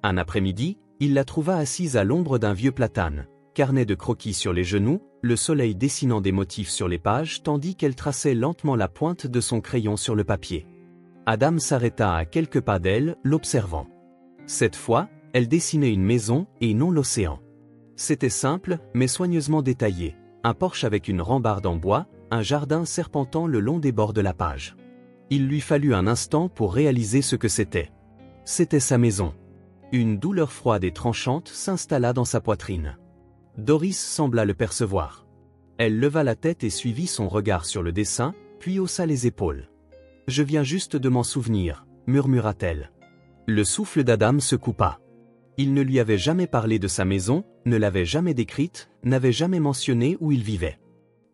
Un après-midi, il la trouva assise à l'ombre d'un vieux platane, carnet de croquis sur les genoux, le soleil dessinant des motifs sur les pages tandis qu'elle traçait lentement la pointe de son crayon sur le papier. Adam s'arrêta à quelques pas d'elle, l'observant. Cette fois, elle dessinait une maison et non l'océan. C'était simple, mais soigneusement détaillé. Un porche avec une rambarde en bois, un jardin serpentant le long des bords de la page. Il lui fallut un instant pour réaliser ce que c'était. C'était sa maison. Une douleur froide et tranchante s'installa dans sa poitrine. Doris sembla le percevoir. Elle leva la tête et suivit son regard sur le dessin, puis haussa les épaules. « Je viens juste de m'en souvenir », murmura-t-elle. Le souffle d'Adam se coupa. Il ne lui avait jamais parlé de sa maison, ne l'avait jamais décrite, n'avait jamais mentionné où il vivait.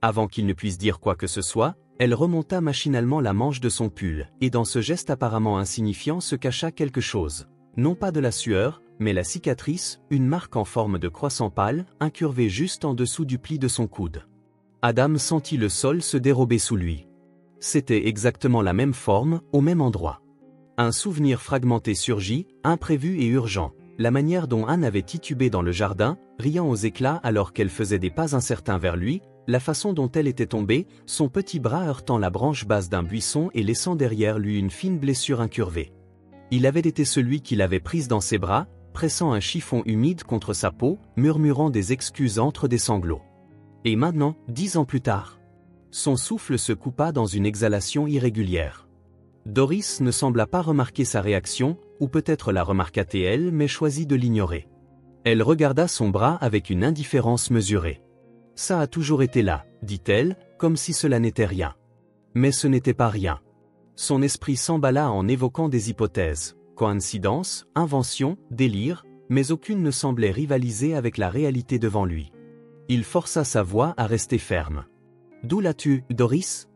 Avant qu'il ne puisse dire quoi que ce soit, elle remonta machinalement la manche de son pull, et dans ce geste apparemment insignifiant se cacha quelque chose. Non pas de la sueur, mais la cicatrice, une marque en forme de croissant pâle, incurvée juste en dessous du pli de son coude. Adam sentit le sol se dérober sous lui. C'était exactement la même forme, au même endroit. Un souvenir fragmenté surgit, imprévu et urgent. La manière dont Anne avait titubé dans le jardin, riant aux éclats alors qu'elle faisait des pas incertains vers lui, la façon dont elle était tombée, son petit bras heurtant la branche basse d'un buisson et laissant derrière lui une fine blessure incurvée. Il avait été celui qui l'avait prise dans ses bras, pressant un chiffon humide contre sa peau, murmurant des excuses entre des sanglots. Et maintenant, 10 ans plus tard, son souffle se coupa dans une exhalation irrégulière. Doris ne sembla pas remarquer sa réaction, ou peut-être la remarqua-t-elle elle, mais choisit de l'ignorer. Elle regarda son bras avec une indifférence mesurée. « Ça a toujours été là », dit-elle, comme si cela n'était rien. Mais ce n'était pas rien. Son esprit s'emballa en évoquant des hypothèses, coïncidence, invention, délire, mais aucune ne semblait rivaliser avec la réalité devant lui. Il força sa voix à rester ferme. « D'où l'as-tu, Doris ?»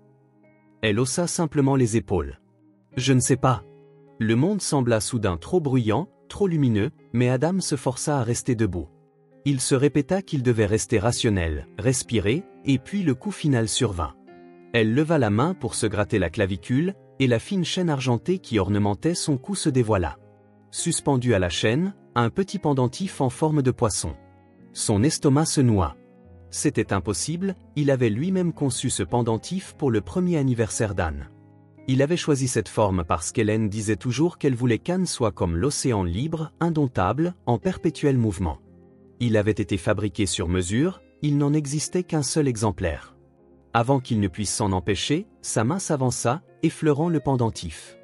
Elle haussa simplement les épaules. « Je ne sais pas. » Le monde sembla soudain trop bruyant, trop lumineux, mais Adam se força à rester debout. Il se répéta qu'il devait rester rationnel, respirer, et puis le coup final survint. Elle leva la main pour se gratter la clavicule, et la fine chaîne argentée qui ornementait son cou se dévoila. Suspendu à la chaîne, un petit pendentif en forme de poisson. Son estomac se noua. C'était impossible, il avait lui-même conçu ce pendentif pour le premier anniversaire d'Anne. Il avait choisi cette forme parce qu'Hélène disait toujours qu'elle voulait qu'Anne soit comme l'océan libre, indomptable, en perpétuel mouvement. Il avait été fabriqué sur mesure, il n'en existait qu'un seul exemplaire. Avant qu'il ne puisse s'en empêcher, sa main s'avança, effleurant le pendentif.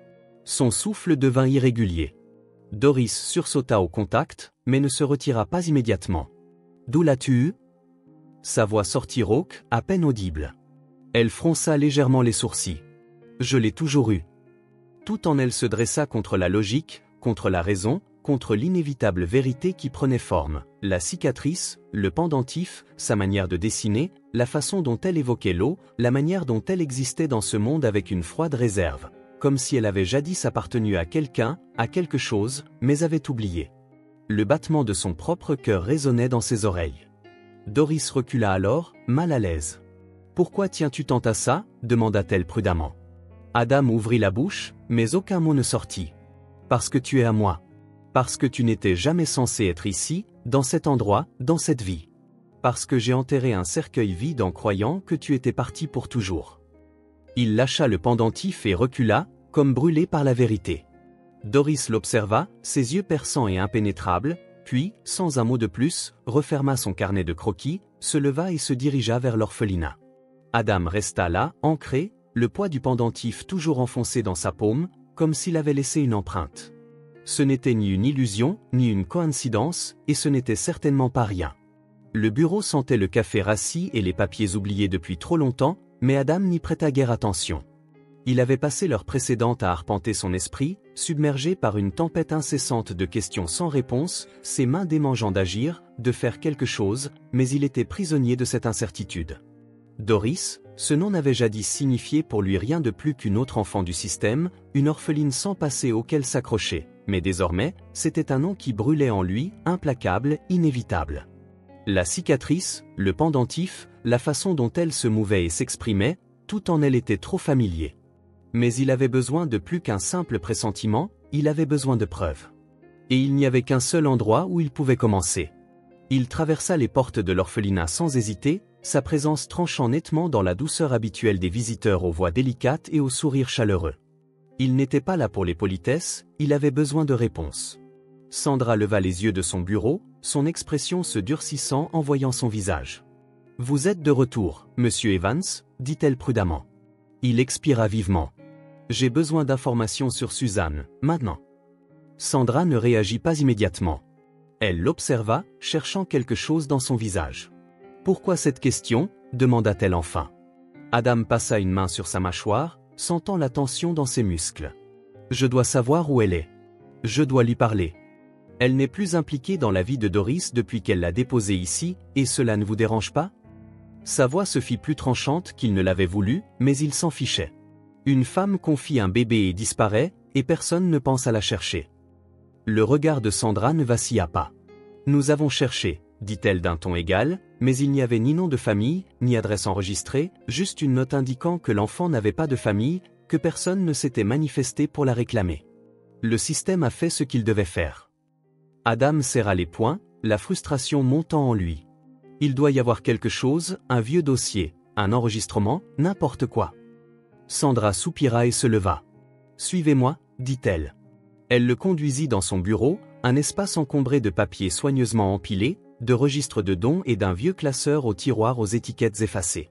Son souffle devint irrégulier. Doris sursauta au contact, mais ne se retira pas immédiatement. « D'où l'as-tu eu » Sa voix sortit rauque, à peine audible. Elle fronça légèrement les sourcils. Je l'ai toujours eu. Tout en elle se dressa contre la logique, contre la raison, contre l'inévitable vérité qui prenait forme, la cicatrice, le pendentif, sa manière de dessiner, la façon dont elle évoquait l'eau, la manière dont elle existait dans ce monde avec une froide réserve, comme si elle avait jadis appartenu à quelqu'un, à quelque chose, mais avait oublié. Le battement de son propre cœur résonnait dans ses oreilles. Doris recula alors, mal à l'aise. « Pourquoi tiens-tu tant à ça ?» demanda-t-elle prudemment. Adam ouvrit la bouche, mais aucun mot ne sortit. « Parce que tu es à moi. Parce que tu n'étais jamais censé être ici, dans cet endroit, dans cette vie. Parce que j'ai enterré un cercueil vide en croyant que tu étais parti pour toujours. » Il lâcha le pendentif et recula, comme brûlé par la vérité. Doris l'observa, ses yeux perçants et impénétrables, puis, sans un mot de plus, referma son carnet de croquis, se leva et se dirigea vers l'orphelinat. Adam resta là, ancré, le poids du pendentif toujours enfoncé dans sa paume, comme s'il avait laissé une empreinte. Ce n'était ni une illusion, ni une coïncidence, et ce n'était certainement pas rien. Le bureau sentait le café rassis et les papiers oubliés depuis trop longtemps, mais Adam n'y prêta guère attention. Il avait passé l'heure précédente à arpenter son esprit, submergé par une tempête incessante de questions sans réponse, ses mains démangeant d'agir, de faire quelque chose, mais il était prisonnier de cette incertitude. Doris, ce nom n'avait jadis signifié pour lui rien de plus qu'une autre enfant du système, une orpheline sans passé auquel s'accrocher. Mais désormais, c'était un nom qui brûlait en lui, implacable, inévitable. La cicatrice, le pendentif, la façon dont elle se mouvait et s'exprimait, tout en elle était trop familier. Mais il avait besoin de plus qu'un simple pressentiment, il avait besoin de preuves. Et il n'y avait qu'un seul endroit où il pouvait commencer. Il traversa les portes de l'orphelinat sans hésiter, sa présence tranchant nettement dans la douceur habituelle des visiteurs aux voix délicates et aux sourires chaleureux. Il n'était pas là pour les politesses, il avait besoin de réponses. Sandra leva les yeux de son bureau, son expression se durcissant en voyant son visage. « Vous êtes de retour, monsieur Evans ?» dit-elle prudemment. Il expira vivement. « J'ai besoin d'informations sur Suzanne, maintenant. » Sandra ne réagit pas immédiatement. Elle l'observa, cherchant quelque chose dans son visage. « Pourquoi cette question ?» demanda-t-elle enfin. Adam passa une main sur sa mâchoire, sentant la tension dans ses muscles. « Je dois savoir où elle est. Je dois lui parler. Elle n'est plus impliquée dans la vie de Doris depuis qu'elle l'a déposée ici, et cela ne vous dérange pas ?» Sa voix se fit plus tranchante qu'il ne l'avait voulu, mais il s'en fichait. Une femme confie un bébé et disparaît, et personne ne pense à la chercher. Le regard de Sandra ne vacilla pas. « Nous avons cherché, » dit-elle d'un ton égal, mais il n'y avait ni nom de famille, ni adresse enregistrée, juste une note indiquant que l'enfant n'avait pas de famille, que personne ne s'était manifesté pour la réclamer. Le système a fait ce qu'il devait faire. Adam serra les poings, la frustration montant en lui. Il doit y avoir quelque chose, un vieux dossier, un enregistrement, n'importe quoi. Sandra soupira et se leva. « Suivez-moi, » dit-elle. Elle le conduisit dans son bureau, un espace encombré de papiers soigneusement empilés, de registres de dons et d'un vieux classeur au tiroir aux étiquettes effacées.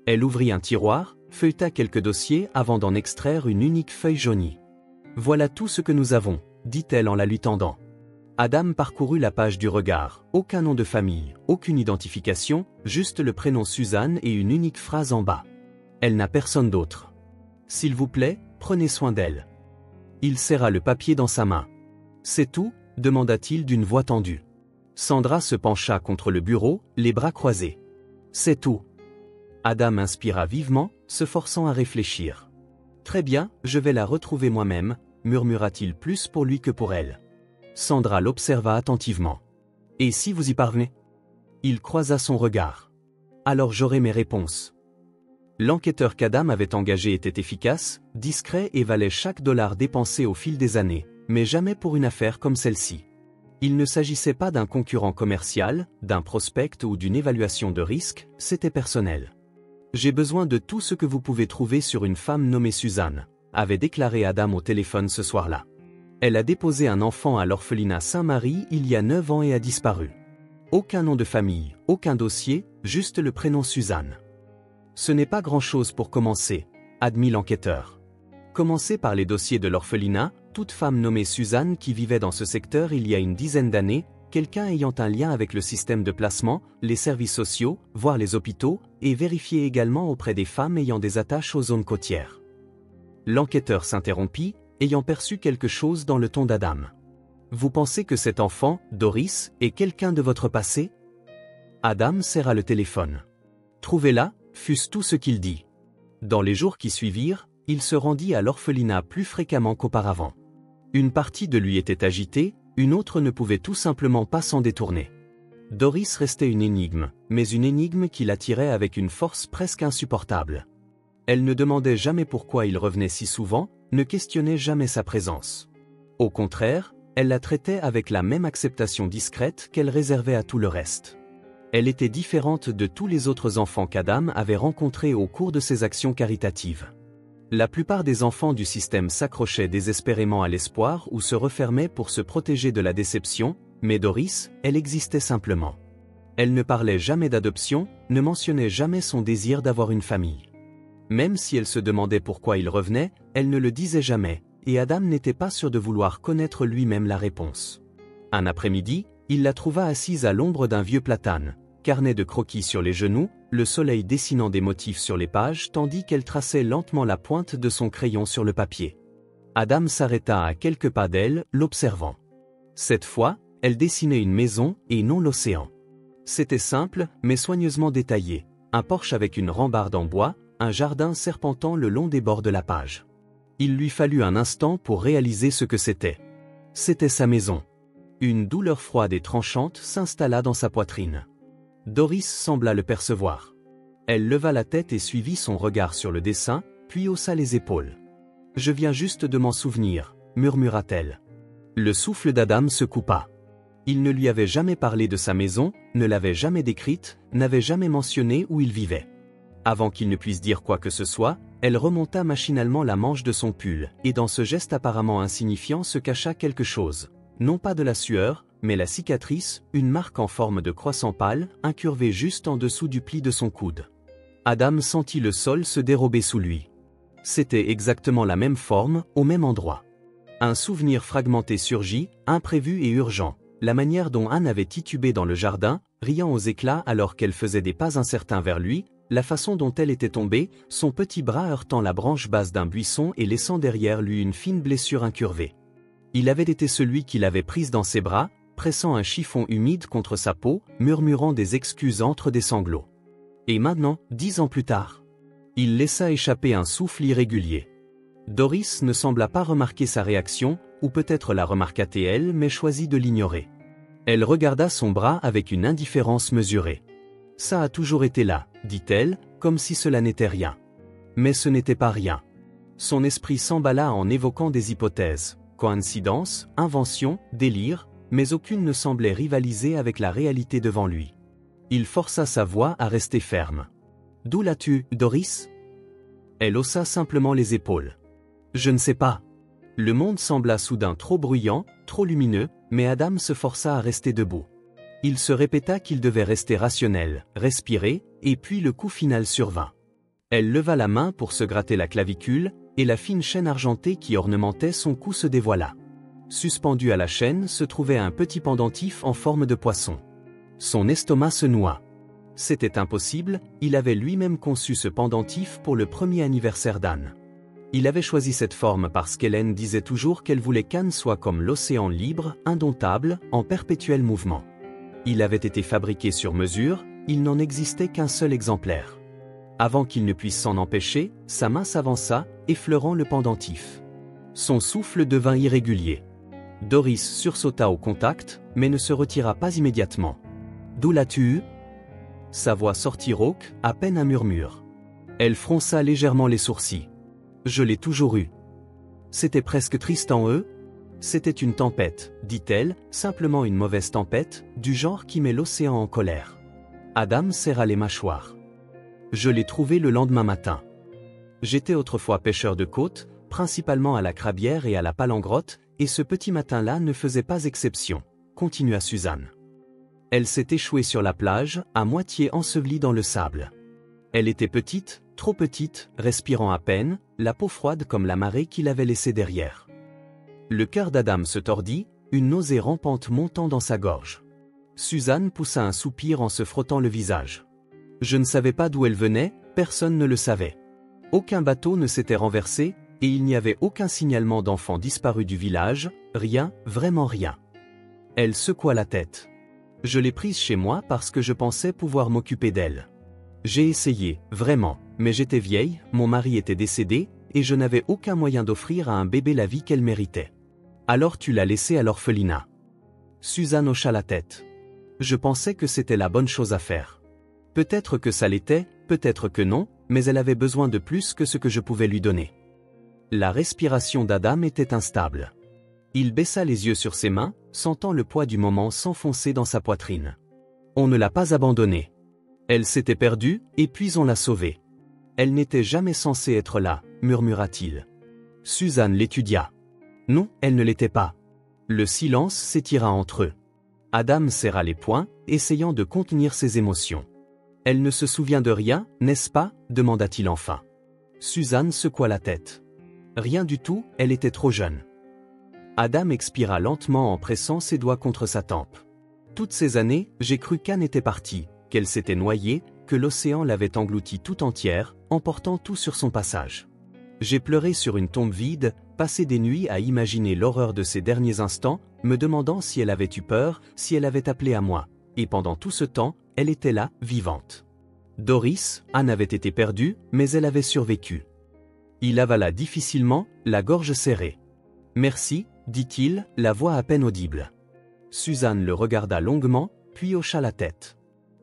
Elle ouvrit un tiroir, feuilleta quelques dossiers avant d'en extraire une unique feuille jaunie. « Voilà tout ce que nous avons, » dit-elle en la lui tendant. Adam parcourut la page du regard, aucun nom de famille, aucune identification, juste le prénom Suzanne et une unique phrase en bas. Elle n'a personne d'autre. S'il vous plaît, prenez soin d'elle. Il serra le papier dans sa main. C'est tout ? Demanda-t-il d'une voix tendue. Sandra se pencha contre le bureau, les bras croisés. C'est tout. Adam inspira vivement, se forçant à réfléchir. Très bien, je vais la retrouver moi-même, murmura-t-il plus pour lui que pour elle. Sandra l'observa attentivement. Et si vous y parvenez ? Il croisa son regard. Alors j'aurai mes réponses. L'enquêteur qu'Adam avait engagé était efficace, discret et valait chaque dollar dépensé au fil des années, mais jamais pour une affaire comme celle-ci. Il ne s'agissait pas d'un concurrent commercial, d'un prospect ou d'une évaluation de risque, c'était personnel. J'ai besoin de tout ce que vous pouvez trouver sur une femme nommée Suzanne, avait déclaré Adam au téléphone ce soir-là. Elle a déposé un enfant à l'orphelinat Saint-Marie il y a 9 ans et a disparu. Aucun nom de famille, aucun dossier, juste le prénom Suzanne. Ce n'est pas grand-chose pour commencer, admit l'enquêteur. Commencez par les dossiers de l'orphelinat, toute femme nommée Suzanne qui vivait dans ce secteur il y a une dizaine d'années, quelqu'un ayant un lien avec le système de placement, les services sociaux, voire les hôpitaux, et vérifier également auprès des femmes ayant des attaches aux zones côtières. L'enquêteur s'interrompit, ayant perçu quelque chose dans le ton d'Adam. « Vous pensez que cet enfant, Doris, est quelqu'un de votre passé ?» Adam serra le téléphone. « Trouvez-la » fut tout ce qu'il dit. Dans les jours qui suivirent, il se rendit à l'orphelinat plus fréquemment qu'auparavant. Une partie de lui était agitée, une autre ne pouvait tout simplement pas s'en détourner. Doris restait une énigme, mais une énigme qui l'attirait avec une force presque insupportable. Elle ne demandait jamais pourquoi il revenait si souvent, ne questionnait jamais sa présence. Au contraire, elle la traitait avec la même acceptation discrète qu'elle réservait à tout le reste. Elle était différente de tous les autres enfants qu'Adam avait rencontrés au cours de ses actions caritatives. La plupart des enfants du système s'accrochaient désespérément à l'espoir ou se refermaient pour se protéger de la déception, mais Doris, elle existait simplement. Elle ne parlait jamais d'adoption, ne mentionnait jamais son désir d'avoir une famille. Même si elle se demandait pourquoi il revenait, elle ne le disait jamais, et Adam n'était pas sûr de vouloir connaître lui-même la réponse. Un après-midi, il la trouva assise à l'ombre d'un vieux platane, carnet de croquis sur les genoux, le soleil dessinant des motifs sur les pages tandis qu'elle traçait lentement la pointe de son crayon sur le papier. Adam s'arrêta à quelques pas d'elle, l'observant. Cette fois, elle dessinait une maison et non l'océan. C'était simple, mais soigneusement détaillé, un porche avec une rambarde en bois, un jardin serpentant le long des bords de la page. Il lui fallut un instant pour réaliser ce que c'était. C'était sa maison. Une douleur froide et tranchante s'installa dans sa poitrine. Doris sembla le percevoir. Elle leva la tête et suivit son regard sur le dessin, puis haussa les épaules. « Je viens juste de m'en souvenir », murmura-t-elle. Le souffle d'Adam se coupa. Il ne lui avait jamais parlé de sa maison, ne l'avait jamais décrite, n'avait jamais mentionné où il vivait. Avant qu'il ne puisse dire quoi que ce soit, elle remonta machinalement la manche de son pull, et dans ce geste apparemment insignifiant se cacha quelque chose. Non pas de la sueur, mais la cicatrice, une marque en forme de croissant pâle, incurvée juste en dessous du pli de son coude. Adam sentit le sol se dérober sous lui. C'était exactement la même forme, au même endroit. Un souvenir fragmenté surgit, imprévu et urgent, la manière dont Anne avait titubé dans le jardin, riant aux éclats alors qu'elle faisait des pas incertains vers lui, la façon dont elle était tombée, son petit bras heurtant la branche basse d'un buisson et laissant derrière lui une fine blessure incurvée. Il avait été celui qui l'avait prise dans ses bras, pressant un chiffon humide contre sa peau, murmurant des excuses entre des sanglots. Et maintenant, 10 ans plus tard, il laissa échapper un souffle irrégulier. Doris ne sembla pas remarquer sa réaction, ou peut-être la remarqua-t-elle elle, mais choisit de l'ignorer. Elle regarda son bras avec une indifférence mesurée. « Ça a toujours été là », dit-elle, comme si cela n'était rien. Mais ce n'était pas rien. Son esprit s'emballa en évoquant des hypothèses. Coïncidence, invention, délire, mais aucune ne semblait rivaliser avec la réalité devant lui. Il força sa voix à rester ferme. « D'où l'as-tu, Doris ?» Elle haussa simplement les épaules. « Je ne sais pas. » Le monde sembla soudain trop bruyant, trop lumineux, mais Adam se força à rester debout. Il se répéta qu'il devait rester rationnel, respirer, et puis le coup final survint. Elle leva la main pour se gratter la clavicule, et la fine chaîne argentée qui ornementait son cou se dévoila. Suspendu à la chaîne se trouvait un petit pendentif en forme de poisson. Son estomac se noua. C'était impossible, il avait lui-même conçu ce pendentif pour le premier anniversaire d'Anne. Il avait choisi cette forme parce qu'Hélène disait toujours qu'elle voulait qu'Anne soit comme l'océan libre, indomptable, en perpétuel mouvement. Il avait été fabriqué sur mesure, il n'en existait qu'un seul exemplaire. Avant qu'il ne puisse s'en empêcher, sa main s'avança, effleurant le pendentif. Son souffle devint irrégulier. Doris sursauta au contact, mais ne se retira pas immédiatement. « D'où l'as-tu eu » Sa voix sortit rauque, à peine un murmure. Elle fronça légèrement les sourcils. « Je l'ai toujours eu. » C'était presque triste en eux. C'était une tempête, dit-elle, simplement une mauvaise tempête, du genre qui met l'océan en colère. Adam serra les mâchoires. Je l'ai trouvé le lendemain matin. J'étais autrefois pêcheur de côte, principalement à la crabière et à la palangrotte, et ce petit matin-là ne faisait pas exception, continua Suzanne. Elle s'est échouée sur la plage, à moitié ensevelie dans le sable. Elle était petite, trop petite, respirant à peine, la peau froide comme la marée qui l'avait laissée derrière. Le cœur d'Adam se tordit, une nausée rampante montant dans sa gorge. Suzanne poussa un soupir en se frottant le visage. Je ne savais pas d'où elle venait, personne ne le savait. Aucun bateau ne s'était renversé, et il n'y avait aucun signalement d'enfants disparus du village, rien, vraiment rien. Elle secoua la tête. Je l'ai prise chez moi parce que je pensais pouvoir m'occuper d'elle. J'ai essayé, vraiment, mais j'étais vieille, mon mari était décédé, et je n'avais aucun moyen d'offrir à un bébé la vie qu'elle méritait. Alors tu l'as laissée à l'orphelinat. Suzanne hocha la tête. Je pensais que c'était la bonne chose à faire. Peut-être que ça l'était, peut-être que non, mais elle avait besoin de plus que ce que je pouvais lui donner. La respiration d'Adam était instable. Il baissa les yeux sur ses mains, sentant le poids du moment s'enfoncer dans sa poitrine. On ne l'a pas abandonnée. Elle s'était perdue, et puis on l'a sauvée. Elle n'était jamais censée être là, murmura-t-il. Suzanne l'étudia. Non, elle ne l'était pas. Le silence s'étira entre eux. Adam serra les poings, essayant de contenir ses émotions. Elle ne se souvient de rien, n'est-ce pas? Demanda-t-il enfin. Suzanne secoua la tête. Rien du tout, elle était trop jeune. Adam expira lentement en pressant ses doigts contre sa tempe. Toutes ces années, j'ai cru qu'Anne était partie, qu'elle s'était noyée, que l'océan l'avait engloutie tout entière, emportant tout sur son passage. J'ai pleuré sur une tombe vide, passé des nuits à imaginer l'horreur de ces derniers instants, me demandant si elle avait eu peur, si elle avait appelé à moi. Et pendant tout ce temps, elle était là, vivante. Doris, Anne avait été perdue, mais elle avait survécu. Il avala difficilement, la gorge serrée. Merci, dit-il, la voix à peine audible. Suzanne le regarda longuement, puis hocha la tête.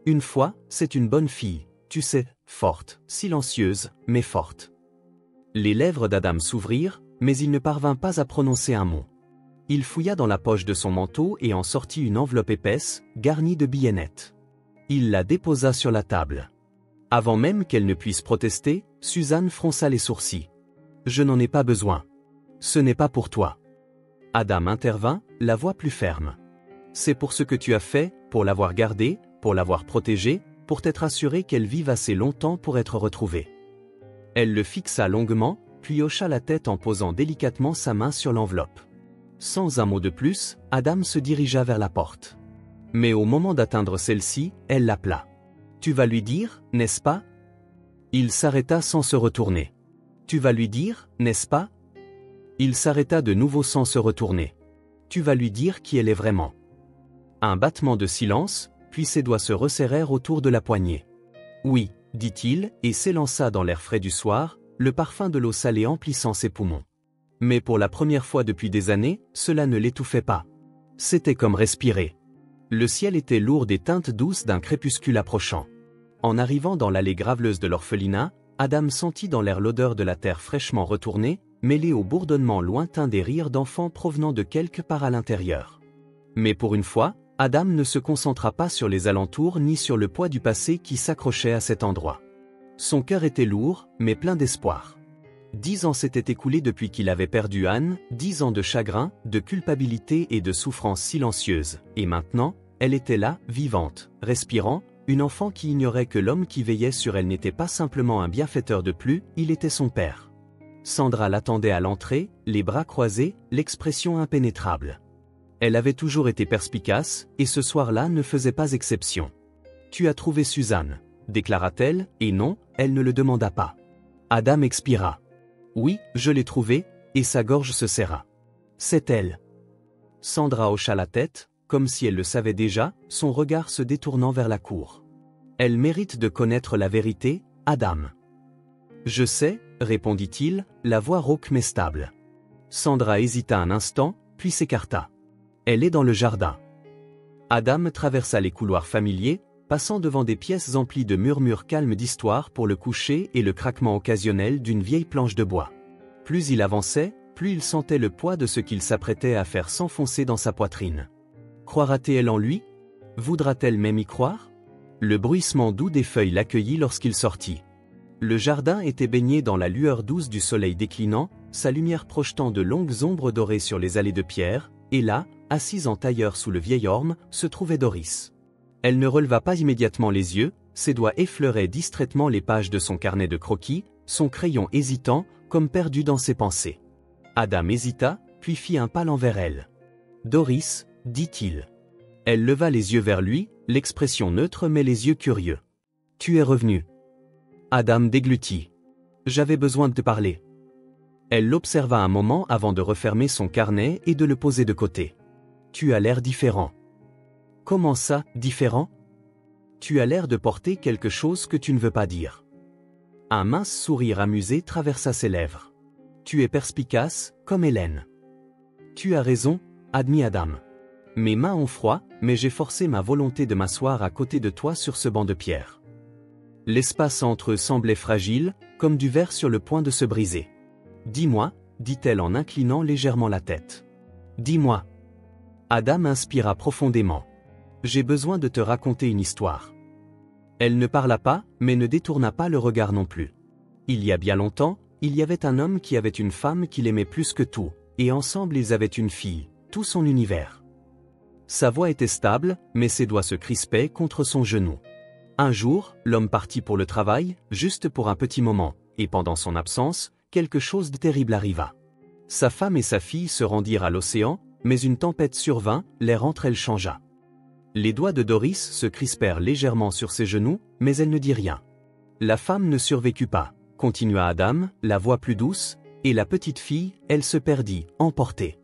Une fois, c'est une bonne fille, tu sais, forte, silencieuse, mais forte. Les lèvres d'Adam s'ouvrirent, mais il ne parvint pas à prononcer un mot. Il fouilla dans la poche de son manteau et en sortit une enveloppe épaisse, garnie de billets nets. Il la déposa sur la table. Avant même qu'elle ne puisse protester, Suzanne fronça les sourcils. « Je n'en ai pas besoin. Ce n'est pas pour toi. » Adam intervint, la voix plus ferme. « C'est pour ce que tu as fait, pour l'avoir gardée, pour l'avoir protégée, pour t'être assuré qu'elle vive assez longtemps pour être retrouvée. » Elle le fixa longuement, puis hocha la tête en posant délicatement sa main sur l'enveloppe. Sans un mot de plus, Adam se dirigea vers la porte. Mais au moment d'atteindre celle-ci, elle l'appela. « Tu vas lui dire, n'est-ce pas ?» Il s'arrêta sans se retourner. « Tu vas lui dire, n'est-ce pas ?» Il s'arrêta de nouveau sans se retourner. « Tu vas lui dire qui elle est vraiment. » Un battement de silence, puis ses doigts se resserrèrent autour de la poignée. « Oui, » dit-il, et s'élança dans l'air frais du soir, le parfum de l'eau salée emplissant ses poumons. Mais pour la première fois depuis des années, cela ne l'étouffait pas. C'était comme respirer. Le ciel était lourd des teintes douces d'un crépuscule approchant. En arrivant dans l'allée graveleuse de l'orphelinat, Adam sentit dans l'air l'odeur de la terre fraîchement retournée, mêlée au bourdonnement lointain des rires d'enfants provenant de quelque part à l'intérieur. Mais pour une fois, Adam ne se concentra pas sur les alentours ni sur le poids du passé qui s'accrochait à cet endroit. Son cœur était lourd, mais plein d'espoir. 10 ans s'étaient écoulés depuis qu'il avait perdu Anne, 10 ans de chagrin, de culpabilité et de souffrance silencieuse, et maintenant, elle était là, vivante, respirant, une enfant qui ignorait que l'homme qui veillait sur elle n'était pas simplement un bienfaiteur de plus, il était son père. Sandra l'attendait à l'entrée, les bras croisés, l'expression impénétrable. Elle avait toujours été perspicace, et ce soir-là ne faisait pas exception. « Tu as trouvé Suzanne », déclara-t-elle, et non, elle ne le demanda pas. Adam expira. « Oui, je l'ai trouvée », et sa gorge se serra. « C'est elle. » Sandra hocha la tête, comme si elle le savait déjà, son regard se détournant vers la cour. « Elle mérite de connaître la vérité, Adam. » « Je sais, » répondit-il, la voix rauque mais stable. Sandra hésita un instant, puis s'écarta. « Elle est dans le jardin. » Adam traversa les couloirs familiers, passant devant des pièces emplies de murmures calmes d'histoire pour le coucher et le craquement occasionnel d'une vieille planche de bois. Plus il avançait, plus il sentait le poids de ce qu'il s'apprêtait à faire s'enfoncer dans sa poitrine. Croira-t-elle en lui? Voudra-t-elle même y croire? Le bruissement doux des feuilles l'accueillit lorsqu'il sortit. Le jardin était baigné dans la lueur douce du soleil déclinant, sa lumière projetant de longues ombres dorées sur les allées de pierre, et là, assise en tailleur sous le vieil orme, se trouvait Doris. Elle ne releva pas immédiatement les yeux, ses doigts effleuraient distraitement les pages de son carnet de croquis, son crayon hésitant, comme perdu dans ses pensées. Adam hésita, puis fit un pas envers elle. « Doris, dit-il. » Elle leva les yeux vers lui, l'expression neutre mais les yeux curieux. Tu es revenu. Adam déglutit. J'avais besoin de te parler. Elle l'observa un moment avant de refermer son carnet et de le poser de côté. Tu as l'air différent. Comment ça, différent? Tu as l'air de porter quelque chose que tu ne veux pas dire. Un mince sourire amusé traversa ses lèvres. Tu es perspicace, comme Hélène. Tu as raison, admit Adam. Mes mains ont froid, mais j'ai forcé ma volonté de m'asseoir à côté de toi sur ce banc de pierre. L'espace entre eux semblait fragile, comme du verre sur le point de se briser. Dis-moi, dit-elle en inclinant légèrement la tête. Dis-moi. Adam inspira profondément. J'ai besoin de te raconter une histoire. Elle ne parla pas, mais ne détourna pas le regard non plus. Il y a bien longtemps, il y avait un homme qui avait une femme qu'il aimait plus que tout, et ensemble ils avaient une fille, tout son univers. Sa voix était stable, mais ses doigts se crispaient contre son genou. Un jour, l'homme partit pour le travail, juste pour un petit moment, et pendant son absence, quelque chose de terrible arriva. Sa femme et sa fille se rendirent à l'océan, mais une tempête survint, l'air entre elles changea. Les doigts de Doris se crispèrent légèrement sur ses genoux, mais elle ne dit rien. La femme ne survécut pas, continua Adam, la voix plus douce, et la petite fille, elle se perdit, emportée.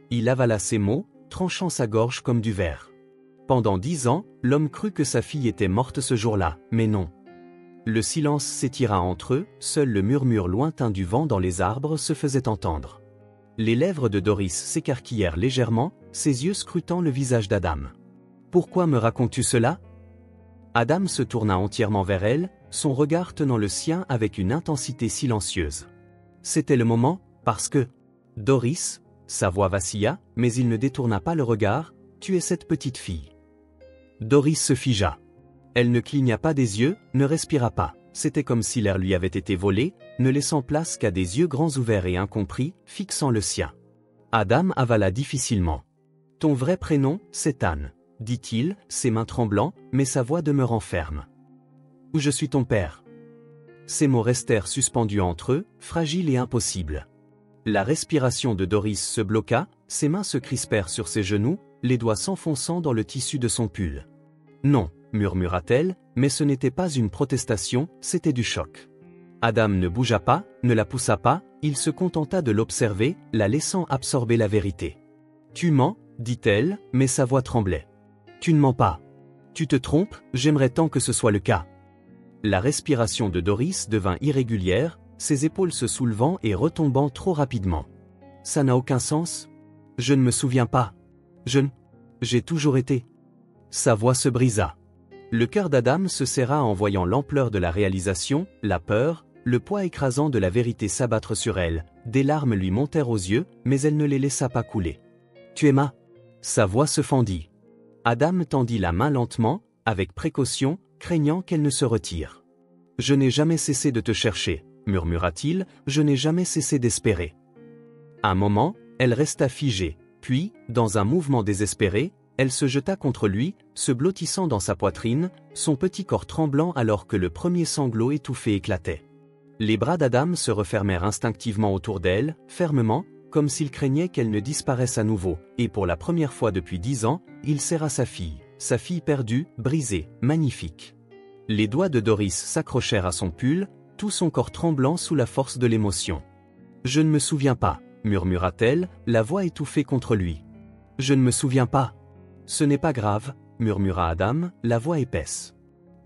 Il avala ces mots, tranchant sa gorge comme du verre. Pendant 10 ans, l'homme crut que sa fille était morte ce jour-là, mais non. Le silence s'étira entre eux, seul le murmure lointain du vent dans les arbres se faisait entendre. Les lèvres de Doris s'écarquillèrent légèrement, ses yeux scrutant le visage d'Adam. « Pourquoi me racontes-tu cela » Adam se tourna entièrement vers elle, son regard tenant le sien avec une intensité silencieuse. C'était le moment, parce que... Doris, sa voix vacilla, mais il ne détourna pas le regard, « Tu es cette petite fille. » Doris se figea. Elle ne cligna pas des yeux, ne respira pas. C'était comme si l'air lui avait été volé, ne laissant place qu'à des yeux grands ouverts et incompris, fixant le sien. Adam avala difficilement. « Ton vrai prénom, c'est Anne, » dit-il, ses mains tremblant, mais sa voix demeurant ferme. « Où je suis ton père ?» Ces mots restèrent suspendus entre eux, fragiles et impossibles. La respiration de Doris se bloqua, ses mains se crispèrent sur ses genoux, les doigts s'enfonçant dans le tissu de son pull. « Non, » murmura-t-elle, mais ce n'était pas une protestation, c'était du choc. Adam ne bougea pas, ne la poussa pas, il se contenta de l'observer, la laissant absorber la vérité. « Tu mens, » dit-elle, mais sa voix tremblait. « Tu ne mens pas. Tu te trompes, j'aimerais tant que ce soit le cas. » La respiration de Doris devint irrégulière, ses épaules se soulevant et retombant trop rapidement. « Ça n'a aucun sens. Je ne me souviens pas. J'ai toujours été. » Sa voix se brisa. Le cœur d'Adam se serra en voyant l'ampleur de la réalisation, la peur, le poids écrasant de la vérité s'abattre sur elle. Des larmes lui montèrent aux yeux, mais elle ne les laissa pas couler. « Tu es ma » Sa voix se fendit. Adam tendit la main lentement, avec précaution, craignant qu'elle ne se retire. « Je n'ai jamais cessé de te chercher, » murmura-t-il, « je n'ai jamais cessé d'espérer. » Un moment, elle resta figée, puis, dans un mouvement désespéré, elle se jeta contre lui, se blottissant dans sa poitrine, son petit corps tremblant alors que le premier sanglot étouffé éclatait. Les bras d'Adam se refermèrent instinctivement autour d'elle, fermement, comme s'il craignait qu'elle ne disparaisse à nouveau, et pour la première fois depuis 10 ans, il serra sa fille perdue, brisée, magnifique. Les doigts de Doris s'accrochèrent à son pull, tout son corps tremblant sous la force de l'émotion. « Je ne me souviens pas, » murmura-t-elle, la voix étouffée contre lui. « Je ne me souviens pas. » « Ce n'est pas grave, » murmura Adam, la voix épaisse.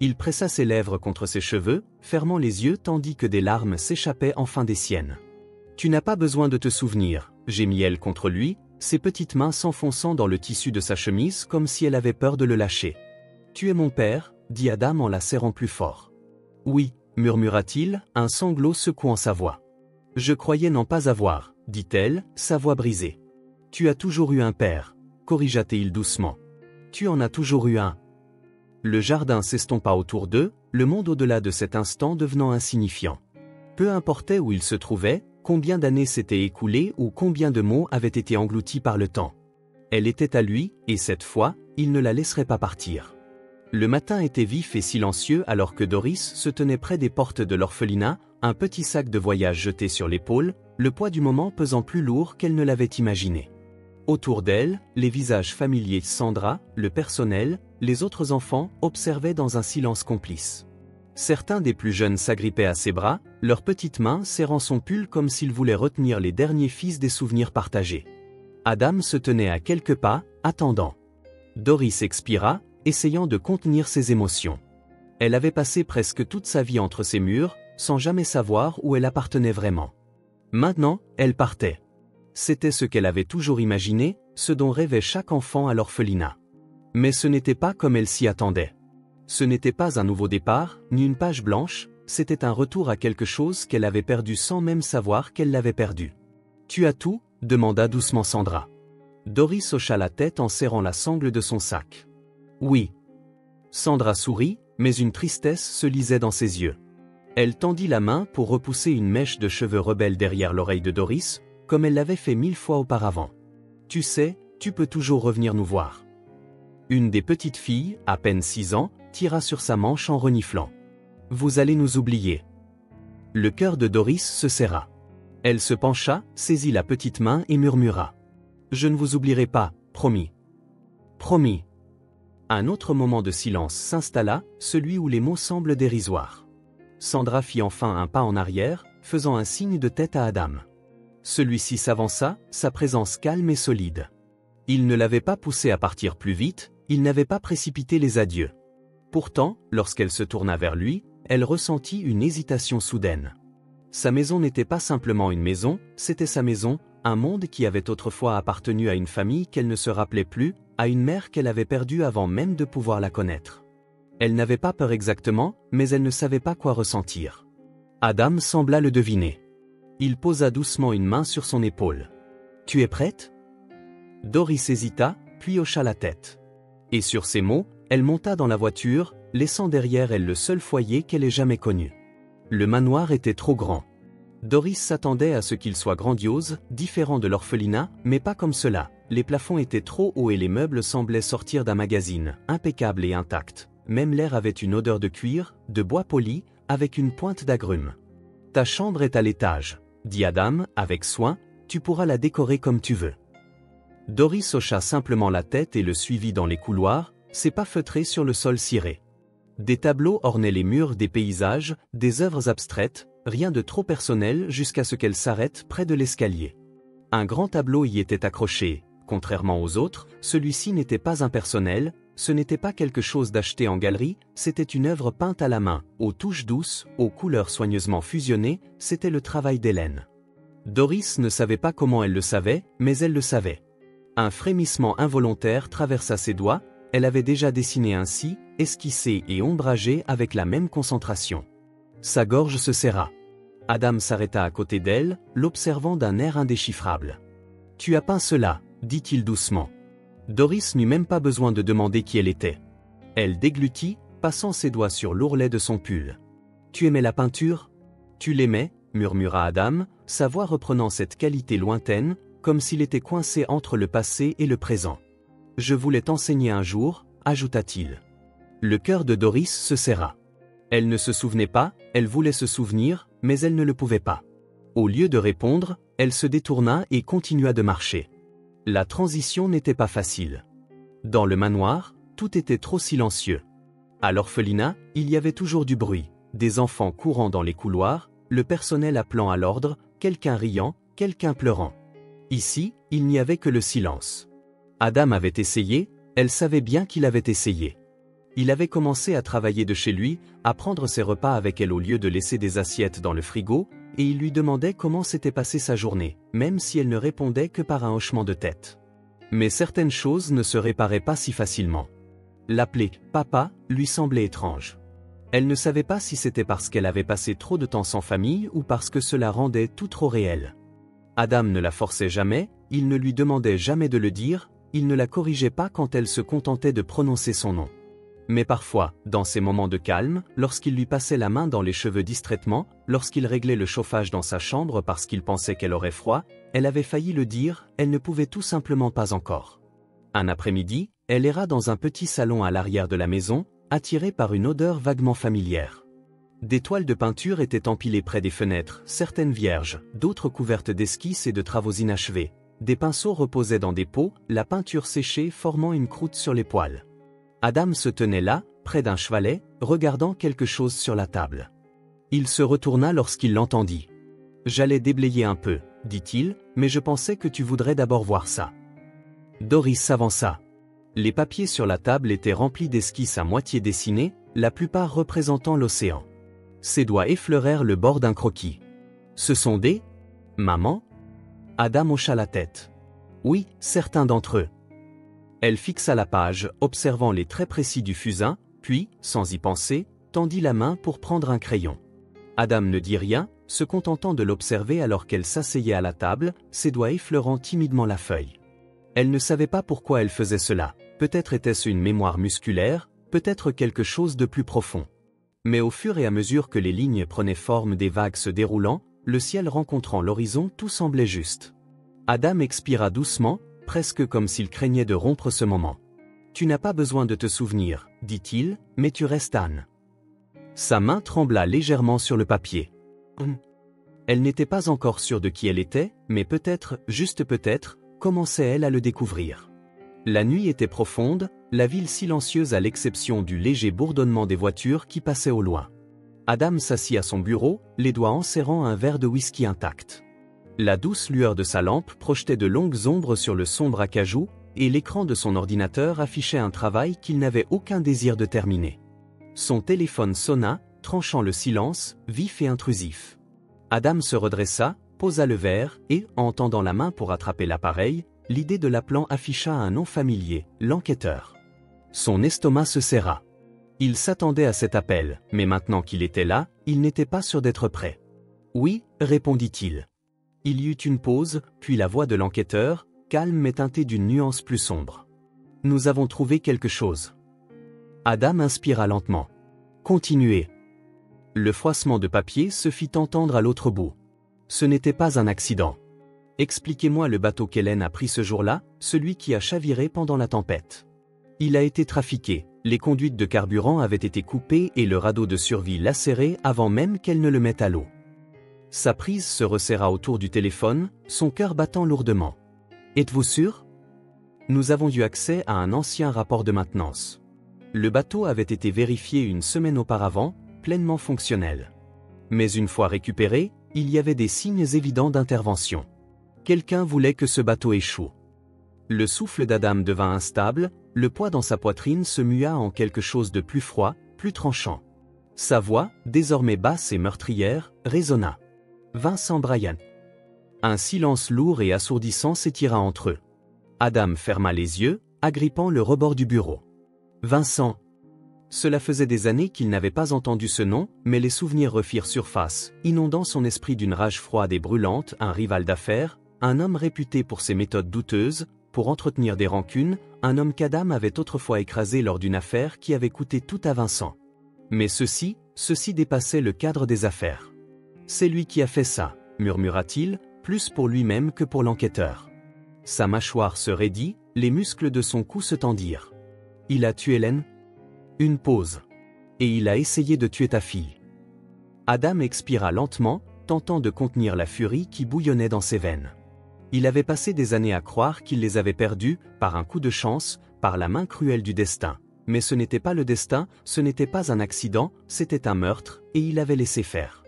Il pressa ses lèvres contre ses cheveux, fermant les yeux tandis que des larmes s'échappaient enfin des siennes. « Tu n'as pas besoin de te souvenir, » gémit-elle contre lui, ses petites mains s'enfonçant dans le tissu de sa chemise comme si elle avait peur de le lâcher. « Tu es mon père, » dit Adam en la serrant plus fort. « Oui, » murmura-t-il, un sanglot secouant sa voix. « Je croyais n'en pas avoir, » dit-elle, sa voix brisée. « Tu as toujours eu un père, » corrigea-t-il doucement. « Tu en as toujours eu un. » Le jardin s'estompa autour d'eux, le monde au-delà de cet instant devenant insignifiant. Peu importait où il se trouvait, combien d'années s'étaient écoulées ou combien de mots avaient été engloutis par le temps. Elle était à lui, et cette fois, il ne la laisserait pas partir. Le matin était vif et silencieux alors que Doris se tenait près des portes de l'orphelinat, un petit sac de voyage jeté sur l'épaule, le poids du moment pesant plus lourd qu'elle ne l'avait imaginé. Autour d'elle, les visages familiers Sandra, le personnel, les autres enfants observaient dans un silence complice. Certains des plus jeunes s'agrippaient à ses bras, leurs petites mains serrant son pull comme s'ils voulaient retenir les derniers fils des souvenirs partagés. Adam se tenait à quelques pas, attendant. Doris expira, essayant de contenir ses émotions. Elle avait passé presque toute sa vie entre ces murs, sans jamais savoir où elle appartenait vraiment. Maintenant, elle partait. C'était ce qu'elle avait toujours imaginé, ce dont rêvait chaque enfant à l'orphelinat. Mais ce n'était pas comme elle s'y attendait. Ce n'était pas un nouveau départ, ni une page blanche, c'était un retour à quelque chose qu'elle avait perdu sans même savoir qu'elle l'avait perdu. « Tu as tout ?» demanda doucement Sandra. Doris hocha la tête en serrant la sangle de son sac. « Oui. » Sandra sourit, mais une tristesse se lisait dans ses yeux. Elle tendit la main pour repousser une mèche de cheveux rebelles derrière l'oreille de Doris, comme elle l'avait fait 1000 fois auparavant. « Tu sais, tu peux toujours revenir nous voir. » Une des petites filles, à peine 6 ans, tira sur sa manche en reniflant. « Vous allez nous oublier. » Le cœur de Doris se serra. Elle se pencha, saisit la petite main et murmura. « Je ne vous oublierai pas, promis. » « Promis. » Un autre moment de silence s'installa, celui où les mots semblent dérisoires. Sandra fit enfin un pas en arrière, faisant un signe de tête à Adam. Celui-ci s'avança, sa présence calme et solide. Il ne l'avait pas poussé à partir plus vite, il n'avait pas précipité les adieux. Pourtant, lorsqu'elle se tourna vers lui, elle ressentit une hésitation soudaine. Sa maison n'était pas simplement une maison, c'était sa maison, un monde qui avait autrefois appartenu à une famille qu'elle ne se rappelait plus, à une mère qu'elle avait perdue avant même de pouvoir la connaître. Elle n'avait pas peur exactement, mais elle ne savait pas quoi ressentir. Adam sembla le deviner. Il posa doucement une main sur son épaule. « Tu es prête ?» Doris hésita, puis hocha la tête. Et sur ces mots, elle monta dans la voiture, laissant derrière elle le seul foyer qu'elle ait jamais connu. Le manoir était trop grand. Doris s'attendait à ce qu'il soit grandiose, différent de l'orphelinat, mais pas comme cela. Les plafonds étaient trop hauts et les meubles semblaient sortir d'un magazine, impeccables et intacts. Même l'air avait une odeur de cuir, de bois poli, avec une pointe d'agrumes. « Ta chambre est à l'étage, » dit Adam, avec soin, « tu pourras la décorer comme tu veux. » Doris hocha simplement la tête et le suivit dans les couloirs, ses pas feutrés sur le sol ciré. Des tableaux ornaient les murs des paysages, des œuvres abstraites, rien de trop personnel jusqu'à ce qu'elle s'arrête près de l'escalier. Un grand tableau y était accroché. Contrairement aux autres, celui-ci n'était pas impersonnel, ce n'était pas quelque chose d'acheté en galerie, c'était une œuvre peinte à la main, aux touches douces, aux couleurs soigneusement fusionnées, c'était le travail d'Hélène. Doris ne savait pas comment elle le savait, mais elle le savait. Un frémissement involontaire traversa ses doigts, elle avait déjà dessiné ainsi, esquissé et ombragé avec la même concentration. Sa gorge se serra. Adam s'arrêta à côté d'elle, l'observant d'un air indéchiffrable. « Tu as peint cela ?» dit-il doucement. Doris n'eut même pas besoin de demander qui elle était. Elle déglutit, passant ses doigts sur l'ourlet de son pull. « Tu aimais la peinture ?»« Tu l'aimais ?» murmura Adam, sa voix reprenant cette qualité lointaine, comme s'il était coincé entre le passé et le présent. « Je voulais t'enseigner un jour, » ajouta-t-il. Le cœur de Doris se serra. Elle ne se souvenait pas, elle voulait se souvenir, mais elle ne le pouvait pas. Au lieu de répondre, elle se détourna et continua de marcher. La transition n'était pas facile. Dans le manoir, tout était trop silencieux. À l'orphelinat, il y avait toujours du bruit, des enfants courant dans les couloirs, le personnel appelant à l'ordre, quelqu'un riant, quelqu'un pleurant. Ici, il n'y avait que le silence. Adam avait essayé, elle savait bien qu'il avait essayé. Il avait commencé à travailler de chez lui, à prendre ses repas avec elle au lieu de laisser des assiettes dans le frigo, et il lui demandait comment s'était passée sa journée, même si elle ne répondait que par un hochement de tête. Mais certaines choses ne se réparaient pas si facilement. L'appeler « papa » lui semblait étrange. Elle ne savait pas si c'était parce qu'elle avait passé trop de temps sans famille ou parce que cela rendait tout trop réel. Adam ne la forçait jamais, il ne lui demandait jamais de le dire, il ne la corrigeait pas quand elle se contentait de prononcer son nom. Mais parfois, dans ces moments de calme, lorsqu'il lui passait la main dans les cheveux distraitement, lorsqu'il réglait le chauffage dans sa chambre parce qu'il pensait qu'elle aurait froid, elle avait failli le dire, elle ne pouvait tout simplement pas encore. Un après-midi, elle erra dans un petit salon à l'arrière de la maison, attirée par une odeur vaguement familière. Des toiles de peinture étaient empilées près des fenêtres, certaines vierges, d'autres couvertes d'esquisses et de travaux inachevés. Des pinceaux reposaient dans des pots, la peinture séchée formant une croûte sur les poêles. Adam se tenait là, près d'un chevalet, regardant quelque chose sur la table. Il se retourna lorsqu'il l'entendit. « J'allais déblayer un peu, dit-il, mais je pensais que tu voudrais d'abord voir ça. » Doris s'avança. Les papiers sur la table étaient remplis d'esquisses à moitié dessinées, la plupart représentant l'océan. Ses doigts effleurèrent le bord d'un croquis. « Ce sont des... maman ?» Adam hocha la tête. « Oui, certains d'entre eux. » Elle fixa la page, observant les traits précis du fusain, puis, sans y penser, tendit la main pour prendre un crayon. Adam ne dit rien, se contentant de l'observer alors qu'elle s'asseyait à la table, ses doigts effleurant timidement la feuille. Elle ne savait pas pourquoi elle faisait cela, peut-être était-ce une mémoire musculaire, peut-être quelque chose de plus profond. Mais au fur et à mesure que les lignes prenaient forme des vagues se déroulant, le ciel rencontrant l'horizon, tout semblait juste. Adam expira doucement, presque comme s'il craignait de rompre ce moment. « Tu n'as pas besoin de te souvenir, dit-il, mais tu restes Anne. » Sa main trembla légèrement sur le papier. Elle n'était pas encore sûre de qui elle était, mais peut-être, juste peut-être, commençait-elle à le découvrir. La nuit était profonde, la ville silencieuse à l'exception du léger bourdonnement des voitures qui passaient au loin. Adam s'assit à son bureau, les doigts enserrant un verre de whisky intact. La douce lueur de sa lampe projetait de longues ombres sur le sombre acajou, et l'écran de son ordinateur affichait un travail qu'il n'avait aucun désir de terminer. Son téléphone sonna, tranchant le silence, vif et intrusif. Adam se redressa, posa le verre, et, en tendant la main pour attraper l'appareil, l'idée de l'appelant afficha un nom familier, l'enquêteur. Son estomac se serra. Il s'attendait à cet appel, mais maintenant qu'il était là, il n'était pas sûr d'être prêt. « Oui » répondit-il. Il y eut une pause, puis la voix de l'enquêteur, calme mais teintée d'une nuance plus sombre. « Nous avons trouvé quelque chose. » Adam inspira lentement. « Continuez. » Le froissement de papier se fit entendre à l'autre bout. « Ce n'était pas un accident. Expliquez-moi le bateau qu'Hélène a pris ce jour-là, celui qui a chaviré pendant la tempête. Il a été trafiqué, les conduites de carburant avaient été coupées et le radeau de survie lacéré avant même qu'elle ne le mette à l'eau. » Sa prise se resserra autour du téléphone, son cœur battant lourdement. « Êtes-vous sûr ? Nous avons eu accès à un ancien rapport de maintenance. Le bateau avait été vérifié une semaine auparavant, pleinement fonctionnel. Mais une fois récupéré, il y avait des signes évidents d'intervention. Quelqu'un voulait que ce bateau échoue. » Le souffle d'Adam devint instable, le poids dans sa poitrine se mua en quelque chose de plus froid, plus tranchant. Sa voix, désormais basse et meurtrière, résonna. « Vincent Bryan. » Un silence lourd et assourdissant s'étira entre eux. Adam ferma les yeux, agrippant le rebord du bureau. Vincent. Cela faisait des années qu'il n'avait pas entendu ce nom, mais les souvenirs refirent surface, inondant son esprit d'une rage froide et brûlante, un rival d'affaires, un homme réputé pour ses méthodes douteuses, pour entretenir des rancunes, un homme qu'Adam avait autrefois écrasé lors d'une affaire qui avait coûté tout à Vincent. Mais ceci dépassait le cadre des affaires. « C'est lui qui a fait ça », murmura-t-il, plus pour lui-même que pour l'enquêteur. Sa mâchoire se raidit, les muscles de son cou se tendirent. « Il a tué Hélène ? » Une pause. « Et il a essayé de tuer ta fille. » Adam expira lentement, tentant de contenir la furie qui bouillonnait dans ses veines. Il avait passé des années à croire qu'il les avait perdus, par un coup de chance, par la main cruelle du destin. Mais ce n'était pas le destin, ce n'était pas un accident, c'était un meurtre, et il avait laissé faire.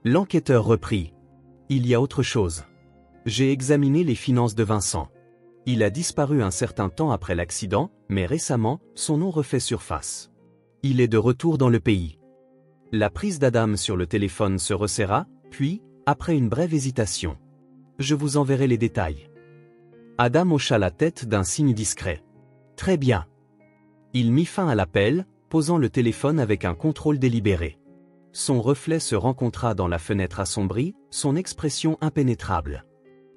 L'enquêteur reprit. « Il y a autre chose. J'ai examiné les finances de Vincent. Il a disparu un certain temps après l'accident, mais récemment, son nom refait surface. Il est de retour dans le pays. » La prise d'Adam sur le téléphone se resserra, puis, après une brève hésitation. « Je vous enverrai les détails. » Adam hocha la tête d'un signe discret. « Très bien. » Il mit fin à l'appel, posant le téléphone avec un contrôle délibéré. Son reflet se rencontra dans la fenêtre assombrie, son expression impénétrable.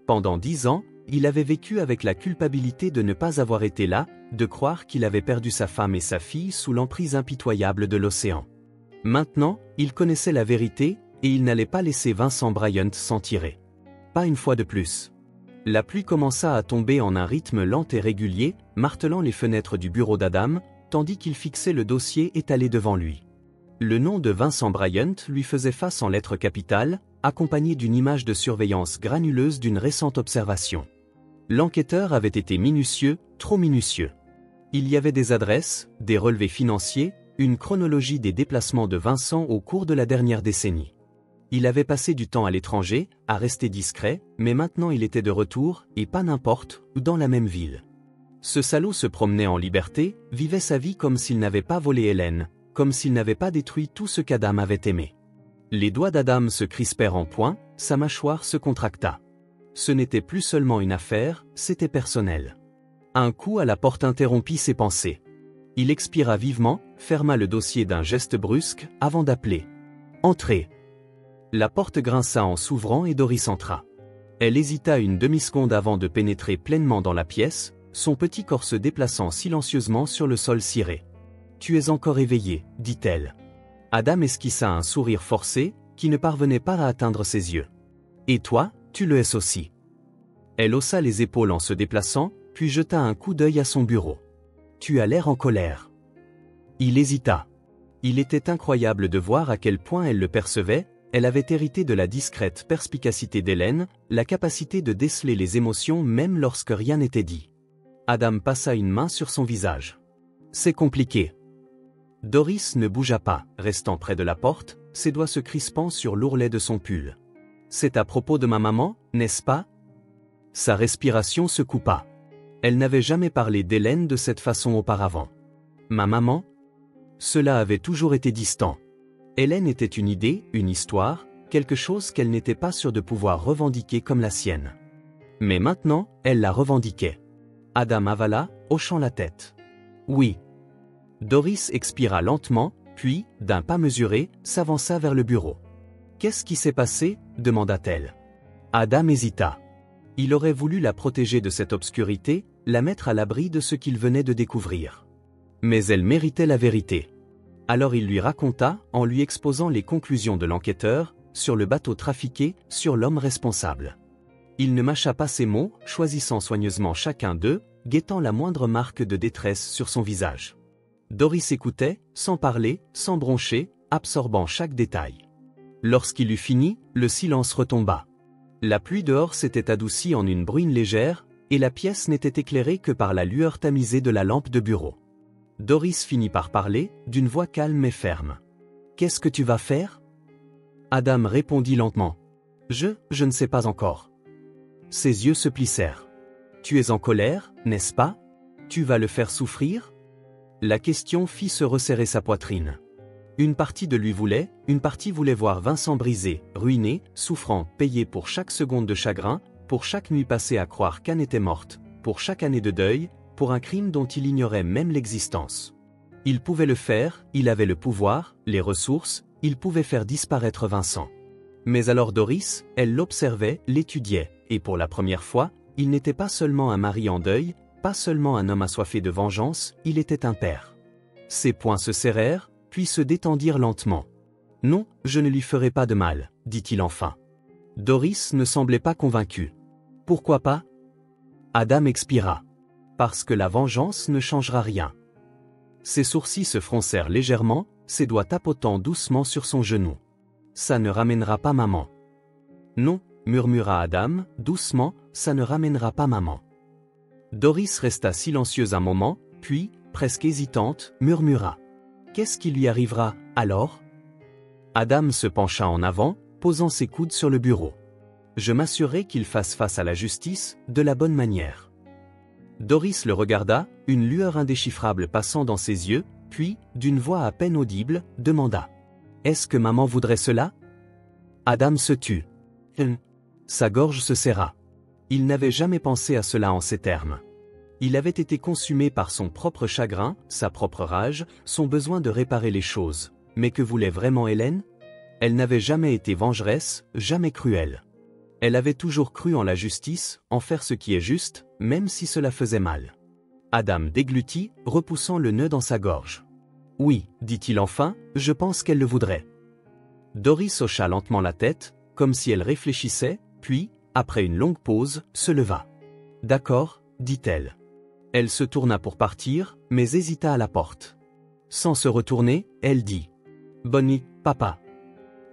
Pendant 10 ans, il avait vécu avec la culpabilité de ne pas avoir été là, de croire qu'il avait perdu sa femme et sa fille sous l'emprise impitoyable de l'océan. Maintenant, il connaissait la vérité, et il n'allait pas laisser Vincent Bryant s'en tirer. Pas une fois de plus. La pluie commença à tomber en un rythme lent et régulier, martelant les fenêtres du bureau d'Adam, tandis qu'il fixait le dossier étalé devant lui. Le nom de Vincent Bryant lui faisait face en lettres capitales, accompagné d'une image de surveillance granuleuse d'une récente observation. L'enquêteur avait été minutieux, trop minutieux. Il y avait des adresses, des relevés financiers, une chronologie des déplacements de Vincent au cours de la dernière décennie. Il avait passé du temps à l'étranger, à rester discret, mais maintenant il était de retour, et pas n'importe, dans la même ville. Ce salaud se promenait en liberté, vivait sa vie comme s'il n'avait pas volé Hélène, comme s'il n'avait pas détruit tout ce qu'Adam avait aimé. Les doigts d'Adam se crispèrent en poing, sa mâchoire se contracta. Ce n'était plus seulement une affaire, c'était personnel. Un coup à la porte interrompit ses pensées. Il expira vivement, ferma le dossier d'un geste brusque, avant d'appeler. « Entrez !» La porte grinça en s'ouvrant et Doris entra. Elle hésita une demi-seconde avant de pénétrer pleinement dans la pièce, son petit corps se déplaçant silencieusement sur le sol ciré. « Tu es encore éveillé, dit-elle. » Adam esquissa un sourire forcé, qui ne parvenait pas à atteindre ses yeux. « Et toi, tu le es aussi. » Elle haussa les épaules en se déplaçant, puis jeta un coup d'œil à son bureau. « Tu as l'air en colère. » Il hésita. Il était incroyable de voir à quel point elle le percevait, elle avait hérité de la discrète perspicacité d'Hélène, la capacité de déceler les émotions même lorsque rien n'était dit. Adam passa une main sur son visage. « C'est compliqué. » Doris ne bougea pas, restant près de la porte, ses doigts se crispant sur l'ourlet de son pull. « C'est à propos de ma maman, n'est-ce pas ?» Sa respiration se coupa. Elle n'avait jamais parlé d'Hélène de cette façon auparavant. Ma maman? Cela avait toujours été distant. Hélène était une idée, une histoire, quelque chose qu'elle n'était pas sûre de pouvoir revendiquer comme la sienne. Mais maintenant, elle la revendiquait. Adam avala, hochant la tête. Oui. Doris expira lentement, puis, d'un pas mesuré, s'avança vers le bureau. Qu'est-ce qui s'est passé? Demanda-t-elle. Adam hésita. Il aurait voulu la protéger de cette obscurité, la mettre à l'abri de ce qu'il venait de découvrir. Mais elle méritait la vérité. Alors il lui raconta, en lui exposant les conclusions de l'enquêteur, sur le bateau trafiqué, sur l'homme responsable. Il ne mâcha pas ses mots, choisissant soigneusement chacun d'eux, guettant la moindre marque de détresse sur son visage. Doris écoutait, sans parler, sans broncher, absorbant chaque détail. Lorsqu'il eut fini, le silence retomba. La pluie dehors s'était adoucie en une bruine légère, et la pièce n'était éclairée que par la lueur tamisée de la lampe de bureau. Doris finit par parler, d'une voix calme et ferme. « Qu'est-ce que tu vas faire ?» Adam répondit lentement. « Je ne sais pas encore. » Ses yeux se plissèrent. « Tu es en colère, n'est-ce pas? Tu vas le faire souffrir ?» La question fit se resserrer sa poitrine. Une partie de lui voulait, une partie voulait voir Vincent brisé, ruiné, souffrant, payé pour chaque seconde de chagrin, pour chaque nuit passée à croire qu'Anne était morte, pour chaque année de deuil, pour un crime dont il ignorait même l'existence. Il pouvait le faire, il avait le pouvoir, les ressources, il pouvait faire disparaître Vincent. Mais alors Doris, elle l'observait, l'étudiait, et pour la première fois, il n'était pas seulement un mari en deuil, pas seulement un homme assoiffé de vengeance, il était un père. Ses poings se serrèrent, puis se détendirent lentement. « Non, je ne lui ferai pas de mal, » dit-il enfin. Doris ne semblait pas convaincue. « Pourquoi pas ?» Adam expira. « Parce que la vengeance ne changera rien. » Ses sourcils se froncèrent légèrement, ses doigts tapotant doucement sur son genou. « Ça ne ramènera pas maman. »« Non, » murmura Adam, doucement, « ça ne ramènera pas maman. » Doris resta silencieuse un moment, puis, presque hésitante, murmura. « Qu'est-ce qui lui arrivera, alors ?» Adam se pencha en avant, posant ses coudes sur le bureau. « Je m'assurerai qu'il fasse face à la justice, de la bonne manière. » Doris le regarda, une lueur indéchiffrable passant dans ses yeux, puis, d'une voix à peine audible, demanda. « Est-ce que maman voudrait cela ?» Adam se tut. Sa gorge se serra. Il n'avait jamais pensé à cela en ces termes. Il avait été consumé par son propre chagrin, sa propre rage, son besoin de réparer les choses. Mais que voulait vraiment Hélène? Elle n'avait jamais été vengeresse, jamais cruelle. Elle avait toujours cru en la justice, en faire ce qui est juste, même si cela faisait mal. Adam déglutit, repoussant le nœud dans sa gorge. « Oui, dit-il enfin, je pense qu'elle le voudrait. » Doris hocha lentement la tête, comme si elle réfléchissait, puis, après une longue pause, se leva. « D'accord, dit-elle. » Elle se tourna pour partir, mais hésita à la porte. Sans se retourner, elle dit. « Bonne nuit, papa. »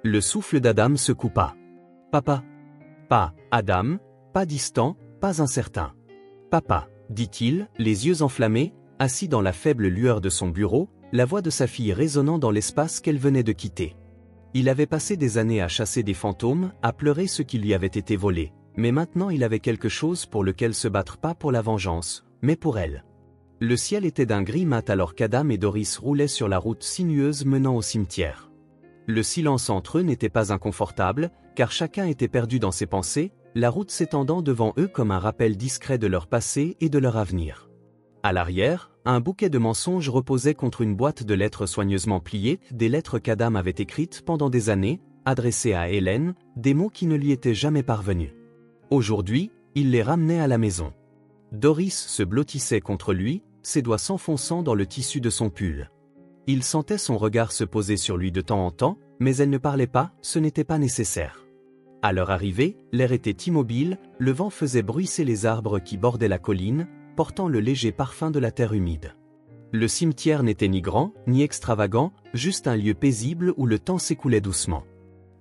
Le souffle d'Adam se coupa. « Papa. » Pas Adam, pas distant, pas incertain. Papa, dit-il, les yeux enflammés, assis dans la faible lueur de son bureau, la voix de sa fille résonnant dans l'espace qu'elle venait de quitter. Il avait passé des années à chasser des fantômes, à pleurer ce qui lui avait été volé, mais maintenant il avait quelque chose pour lequel se battre, pas pour la vengeance, mais pour elle. Le ciel était d'un gris mat alors qu'Adam et Doris roulaient sur la route sinueuse menant au cimetière. Le silence entre eux n'était pas inconfortable, car chacun était perdu dans ses pensées, la route s'étendant devant eux comme un rappel discret de leur passé et de leur avenir. À l'arrière, un bouquet de mensonges reposait contre une boîte de lettres soigneusement pliées, des lettres qu'Adam avait écrites pendant des années, adressées à Hélène, des mots qui ne lui étaient jamais parvenus. Aujourd'hui, il les ramenait à la maison. Doris se blottissait contre lui, ses doigts s'enfonçant dans le tissu de son pull. Il sentait son regard se poser sur lui de temps en temps, mais elle ne parlait pas, ce n'était pas nécessaire. À leur arrivée, l'air était immobile, le vent faisait bruisser les arbres qui bordaient la colline, portant le léger parfum de la terre humide. Le cimetière n'était ni grand, ni extravagant, juste un lieu paisible où le temps s'écoulait doucement.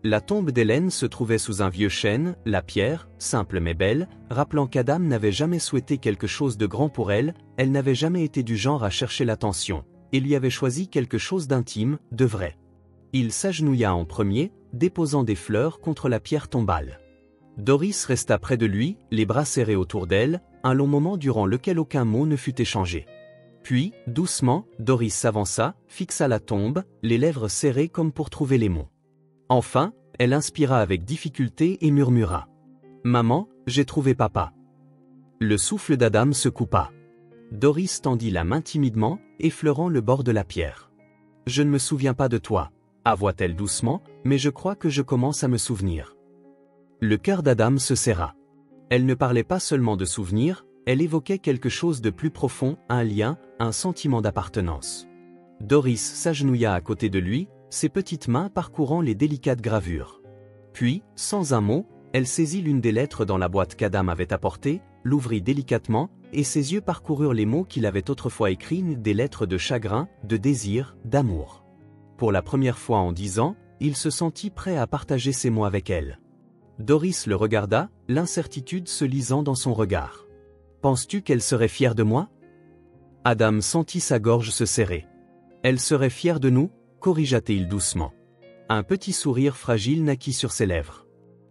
La tombe d'Hélène se trouvait sous un vieux chêne, la pierre, simple mais belle, rappelant qu'Adam n'avait jamais souhaité quelque chose de grand pour elle, elle n'avait jamais été du genre à chercher l'attention, et lui avait choisi quelque chose d'intime, de vrai. Il s'agenouilla en premier, déposant des fleurs contre la pierre tombale. Doris resta près de lui, les bras serrés autour d'elle, un long moment durant lequel aucun mot ne fut échangé. Puis, doucement, Doris s'avança, fixa la tombe, les lèvres serrées comme pour trouver les mots. Enfin, elle inspira avec difficulté et murmura. « Maman, j'ai trouvé papa. » Le souffle d'Adam se coupa. Doris tendit la main timidement, effleurant le bord de la pierre. « Je ne me souviens pas de toi, » avoua-t-elle doucement, « mais je crois que je commence à me souvenir. » Le cœur d'Adam se serra. Elle ne parlait pas seulement de souvenirs, elle évoquait quelque chose de plus profond, un lien, un sentiment d'appartenance. Doris s'agenouilla à côté de lui, ses petites mains parcourant les délicates gravures. Puis, sans un mot, elle saisit l'une des lettres dans la boîte qu'Adam avait apportée, l'ouvrit délicatement, et ses yeux parcoururent les mots qu'il avait autrefois écrits, des lettres de chagrin, de désir, d'amour. Pour la première fois en 10 ans, il se sentit prêt à partager ces mots avec elle. Doris le regarda, l'incertitude se lisant dans son regard. « Penses-tu qu'elle serait fière de moi ?» Adam sentit sa gorge se serrer. « Elle serait fière de nous ?» corrigea-t-il doucement. Un petit sourire fragile naquit sur ses lèvres.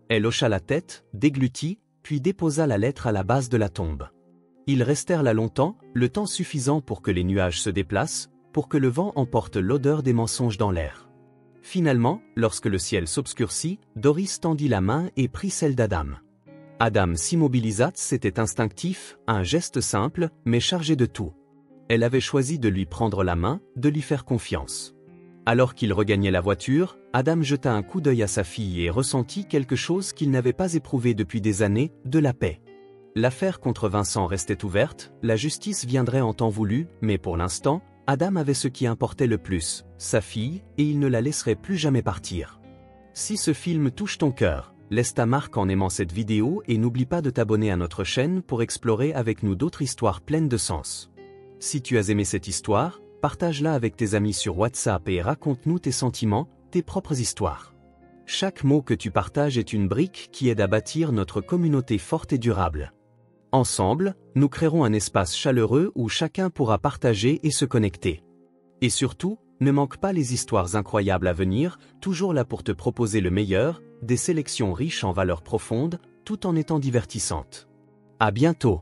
Elle hocha la tête, déglutit, puis déposa la lettre à la base de la tombe. Ils restèrent là longtemps, le temps suffisant pour que les nuages se déplacent, pour que le vent emporte l'odeur des mensonges dans l'air. Finalement, lorsque le ciel s'obscurcit, Doris tendit la main et prit celle d'Adam. Adam s'immobilisa, c'était instinctif, un geste simple, mais chargé de tout. Elle avait choisi de lui prendre la main, de lui faire confiance. Alors qu'il regagnait la voiture, Adam jeta un coup d'œil à sa fille et ressentit quelque chose qu'il n'avait pas éprouvé depuis des années, de la paix. L'affaire contre Vincent restait ouverte, la justice viendrait en temps voulu, mais pour l'instant, Adam avait ce qui importait le plus, sa fille, et il ne la laisserait plus jamais partir. Si ce film touche ton cœur, laisse ta marque en aimant cette vidéo et n'oublie pas de t'abonner à notre chaîne pour explorer avec nous d'autres histoires pleines de sens. Si tu as aimé cette histoire, partage-la avec tes amis sur WhatsApp et raconte-nous tes sentiments, tes propres histoires. Chaque mot que tu partages est une brique qui aide à bâtir notre communauté forte et durable. Ensemble, nous créerons un espace chaleureux où chacun pourra partager et se connecter. Et surtout, ne manque pas les histoires incroyables à venir, toujours là pour te proposer le meilleur, des sélections riches en valeurs profondes, tout en étant divertissantes. À bientôt!